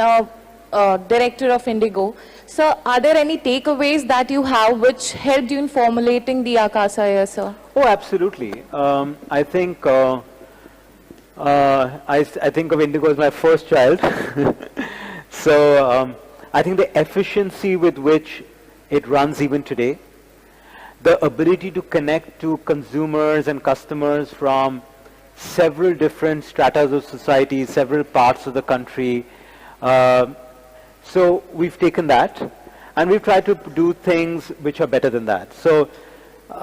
director of Indigo, sir, are there any takeaways that you have which helped you in formulating the Akasa here, sir? Oh, absolutely. I think I think of Indigo as my first child. So I think the efficiency with which it runs even today, the ability to connect to consumers and customers from several different stratas of society, several parts of the country. So we've taken that and we've tried to do things which are better than that. So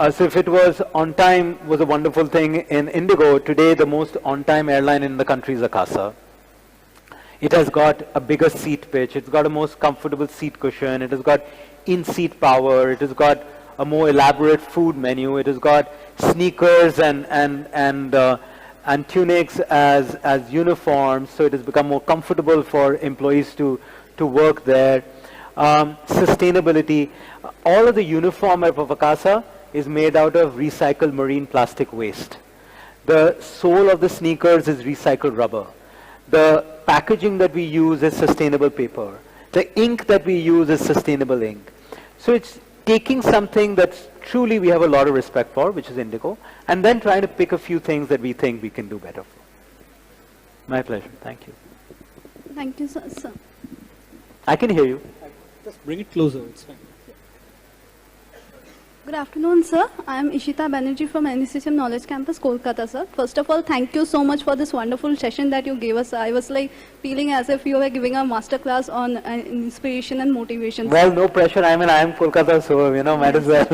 if it was on time was a wonderful thing in Indigo, today the most on-time airline in the country is Akasa. It has got a bigger seat pitch, it's got a most comfortable seat cushion, it has got in-seat power, it has got a more elaborate food menu, it has got sneakers and tunics as uniforms, so it has become more comfortable for employees to work there. Sustainability, all of the uniform of Akasa is made out of recycled marine plastic waste. The sole of the sneakers is recycled rubber. The packaging that we use is sustainable paper. The ink that we use is sustainable ink. So it's taking something that's truly we have a lot of respect for, which is Indigo, and then trying to pick a few things that we think we can do better for. My pleasure. Thank you. Thank you, sir. I can hear you. Just bring it closer, it's fine. Good afternoon, sir. I am Ishita Banerjee from NCCM Knowledge Campus, Kolkata, sir. First of all, thank you so much for this wonderful session that you gave us. I was like feeling as if you were giving a masterclass on inspiration and motivation. Well, no pressure. I mean, I am Kolkata, so, you know, might as well.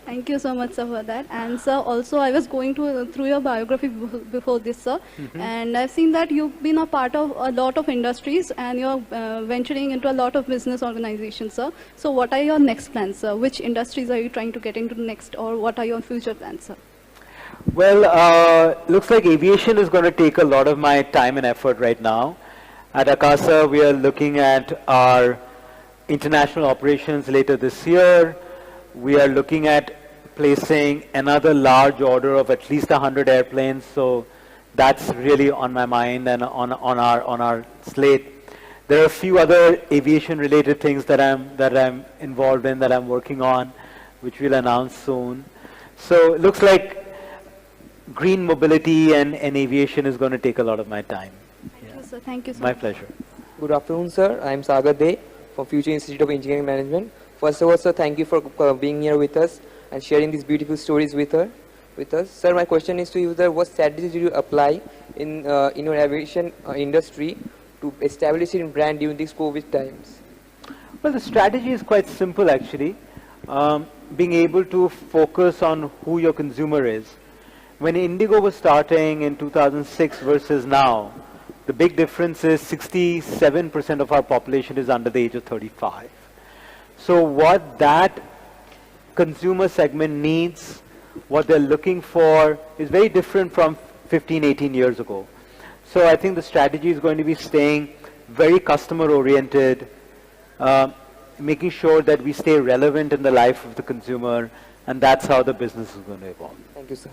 Thank you so much, sir, for that. And, sir, also I was going through your biography before this, sir. And I've seen that you've been a part of a lot of industries and you're venturing into a lot of business organizations, sir. So what are your next plans, sir? Which industries are you trying to get into next, or what are your future plans, sir? Well, looks like aviation is going to take a lot of my time and effort right now. At Akasa, we are looking at our international operations later this year. We are looking at placing another large order of at least 100 airplanes. So that's really on my mind and on our slate. There are a few other aviation-related things that I'm involved in, that I'm working on, which we'll announce soon. So it looks like green mobility and aviation is going to take a lot of my time. Thank you, sir. Thank you, sir. My pleasure. Good afternoon, sir. I am Sagar Dey from Future Institute of Engineering Management. First of all, sir, thank you for being here with us and sharing these beautiful stories with us. Sir, my question is to you, sir, what strategies did you apply in your aviation industry to establish your brand during these COVID times? Well, the strategy is quite simple, actually. Being able to focus on who your consumer is. When Indigo was starting in 2006 versus now, the big difference is 67% of our population is under the age of 35. So what that consumer segment needs, what they're looking for, is very different from 15, 18 years ago. So I think the strategy is going to be staying very customer oriented, making sure that we stay relevant in the life of the consumer, and that's how the business is going to evolve. Thank you, sir.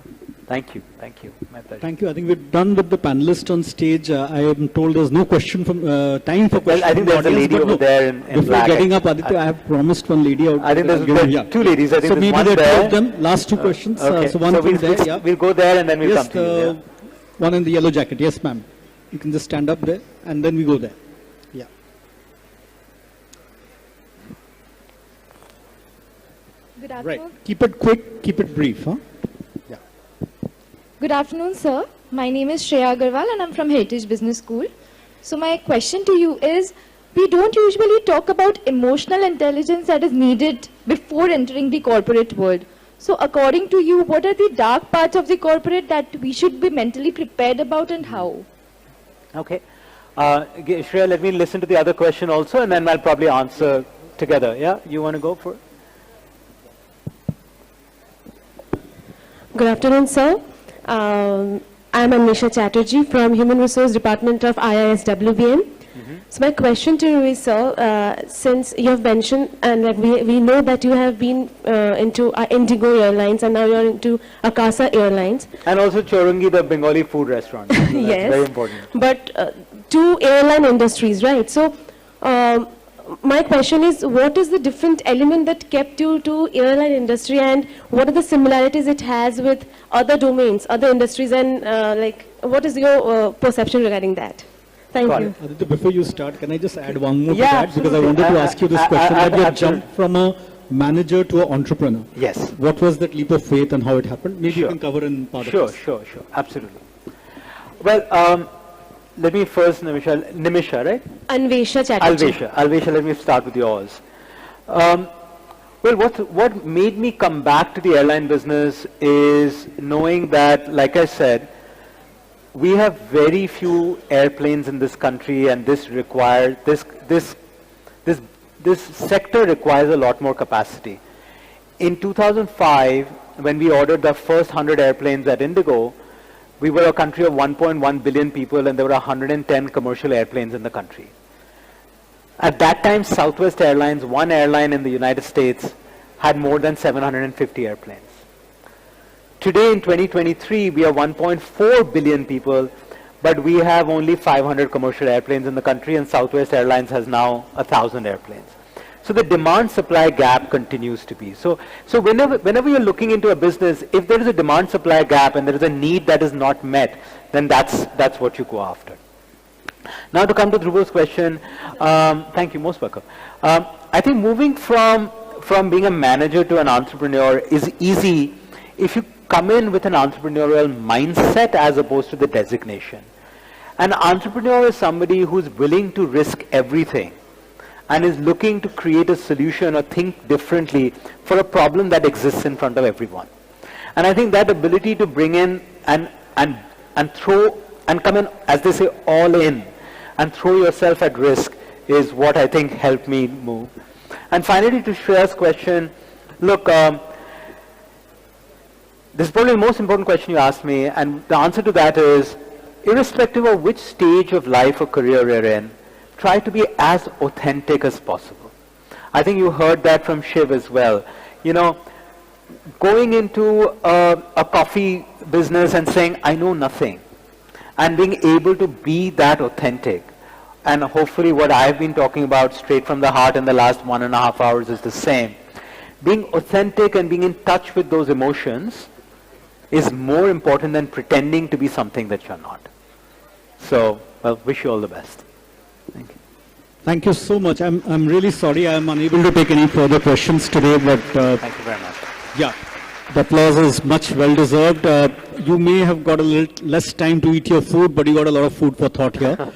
Thank you. Thank you. My pleasure. Thank you. I think we're done with the panelists on stage. I am told there's no question from time for questions. Well, I think there's a lady over there in before black. getting up, Aditya, I have promised one lady out. I think there's two ladies. I think so there's maybe one there are there. two of them. Last two questions. Okay. So one from there. Yeah. We'll go there and then we'll Yes, come to you. Yeah. one in the yellow jacket. Yes, ma'am. You can just stand up there and then we go there. Yeah. Good afternoon. Right. Keep it quick. Keep it brief. Huh? Yeah. Good afternoon, sir. My name is Shreya Agarwal and I'm from Heritage Business School. So my question to you is, we don't usually talk about emotional intelligence that is needed before entering the corporate world. So according to you, what are the dark parts of the corporate that we should be mentally prepared about and how? Okay. Shreya, let me listen to the other question also and then I'll probably answer together. Yeah? You want to go for it? Good afternoon, sir. I'm Anisha Chatterjee from Human Resource Department of IISWBM. So my question to you is, sir, since you have mentioned, and like we know that you have been into Indigo Airlines and now you're into Akasa Airlines. And also Chungi, the Bengali food restaurant. So that's Yes. very important. But two airline industries, right? So my question is, what is the different element that kept you to airline industry and what are the similarities it has with other domains, other industries, and like what is your perception regarding that? Thank you. Aditya, before you start, can I just add one more to Yeah, that? Because I wanted to ask you this question. That you have jumped from a manager to an entrepreneur. Yes. What was that leap of faith and how it happened? Maybe you can cover in part of this. Sure. Absolutely. Well, let me first, Nimisha, right? Anvesha Chatterjee. Alvesha, let me start with yours. Well, what made me come back to the airline business is knowing that, like I said, we have very few airplanes in this country, and this sector requires a lot more capacity. In 2005, when we ordered the first 100 airplanes at Indigo, we were a country of 1.1 billion people, and there were 110 commercial airplanes in the country. At that time, Southwest Airlines, one airline in the United States, had more than 750 airplanes. Today in 2023, we are 1.4 billion people, but we have only 500 commercial airplanes in the country, and Southwest Airlines has now 1,000 airplanes. So the demand-supply gap continues to be. So whenever you're looking into a business, if there is a demand-supply gap and there is a need that is not met, then that's what you go after. Now to come to Dhruva's question, thank you, most welcome. I think moving from being a manager to an entrepreneur is easy if you come in with an entrepreneurial mindset as opposed to the designation. An entrepreneur is somebody who's willing to risk everything and is looking to create a solution or think differently for a problem that exists in front of everyone. And I think that ability to bring in and throw and come in, as they say, all in and throw yourself at risk is what I think helped me move. And finally, to Shreya's question, look, this is probably the most important question you asked me, and the answer to that is, irrespective of which stage of life or career you're in, try to be as authentic as possible. I think you heard that from Shiv as well. You know, going into a coffee business and saying, I know nothing, and being able to be that authentic, and hopefully what I've been talking about straight from the heart in the last 1.5 hours is the same. Being authentic and being in touch with those emotions is more important than pretending to be something that you're not. So, well, wish you all the best. Thank you. Thank you so much. I'm really sorry I'm unable to take any further questions today, but thank you very much. Yeah, the applause is much well deserved. You may have got a little less time to eat your food, but you got a lot of food for thought here.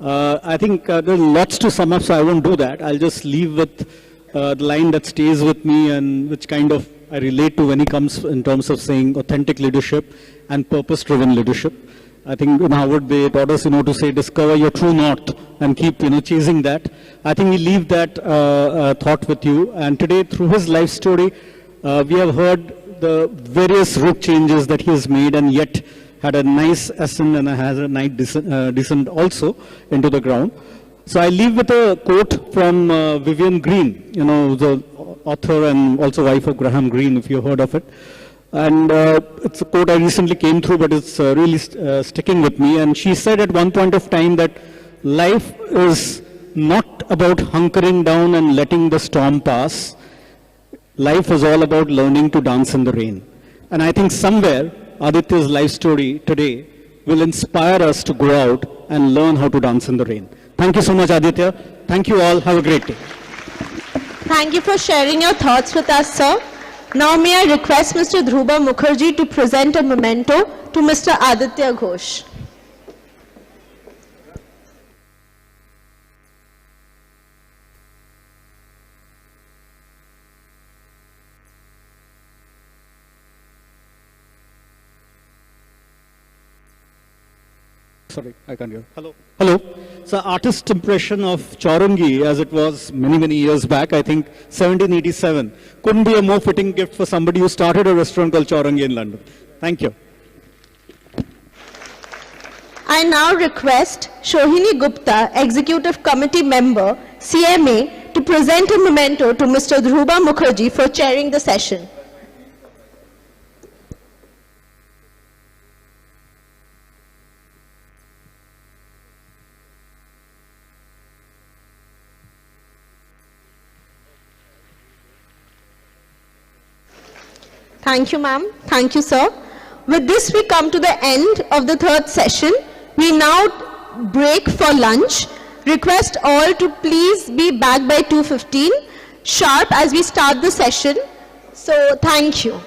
I think there's lots to sum up, so I won't do that. I'll just leave with the line that stays with me and which kind of I relate to when he comes in terms of saying authentic leadership and purpose-driven leadership. I think in Harvard they taught us, to say discover your true north and keep, chasing that. I think we leave that thought with you. And today, through his life story, we have heard the various route changes that he has made, and yet had a nice ascent and has a nice descent also into the ground. So I leave with a quote from Vivian Green, the author and also wife of Graham Greene, if you've heard of it. And it's a quote I recently came through, but it's really sticking with me. And she said at one point of time that life is not about hunkering down and letting the storm pass. Life is all about learning to dance in the rain. And I think somewhere Aditya's life story today will inspire us to go out and learn how to dance in the rain. Thank you so much, Aditya. Thank you all. Have a great day. Thank you for sharing your thoughts with us, sir. Now may I request Mr. Dhruba Mukherjee to present a memento to Mr. Aditya Ghosh. Sorry, I can't hear. Hello. Hello. So artist impression of Chungi as it was many, many years back, I think 1787. Couldn't be a more fitting gift for somebody who started a restaurant called Chungi in London. Thank you. I now request Shohini Gupta, Executive Committee Member, CMA, to present a memento to Mr. Dhruba Mukherjee for chairing the session. Thank you, ma'am. Thank you, sir. With this, we come to the end of the third session. We now break for lunch. Request all to please be back by 2:15 sharp as we start the session. So, thank you.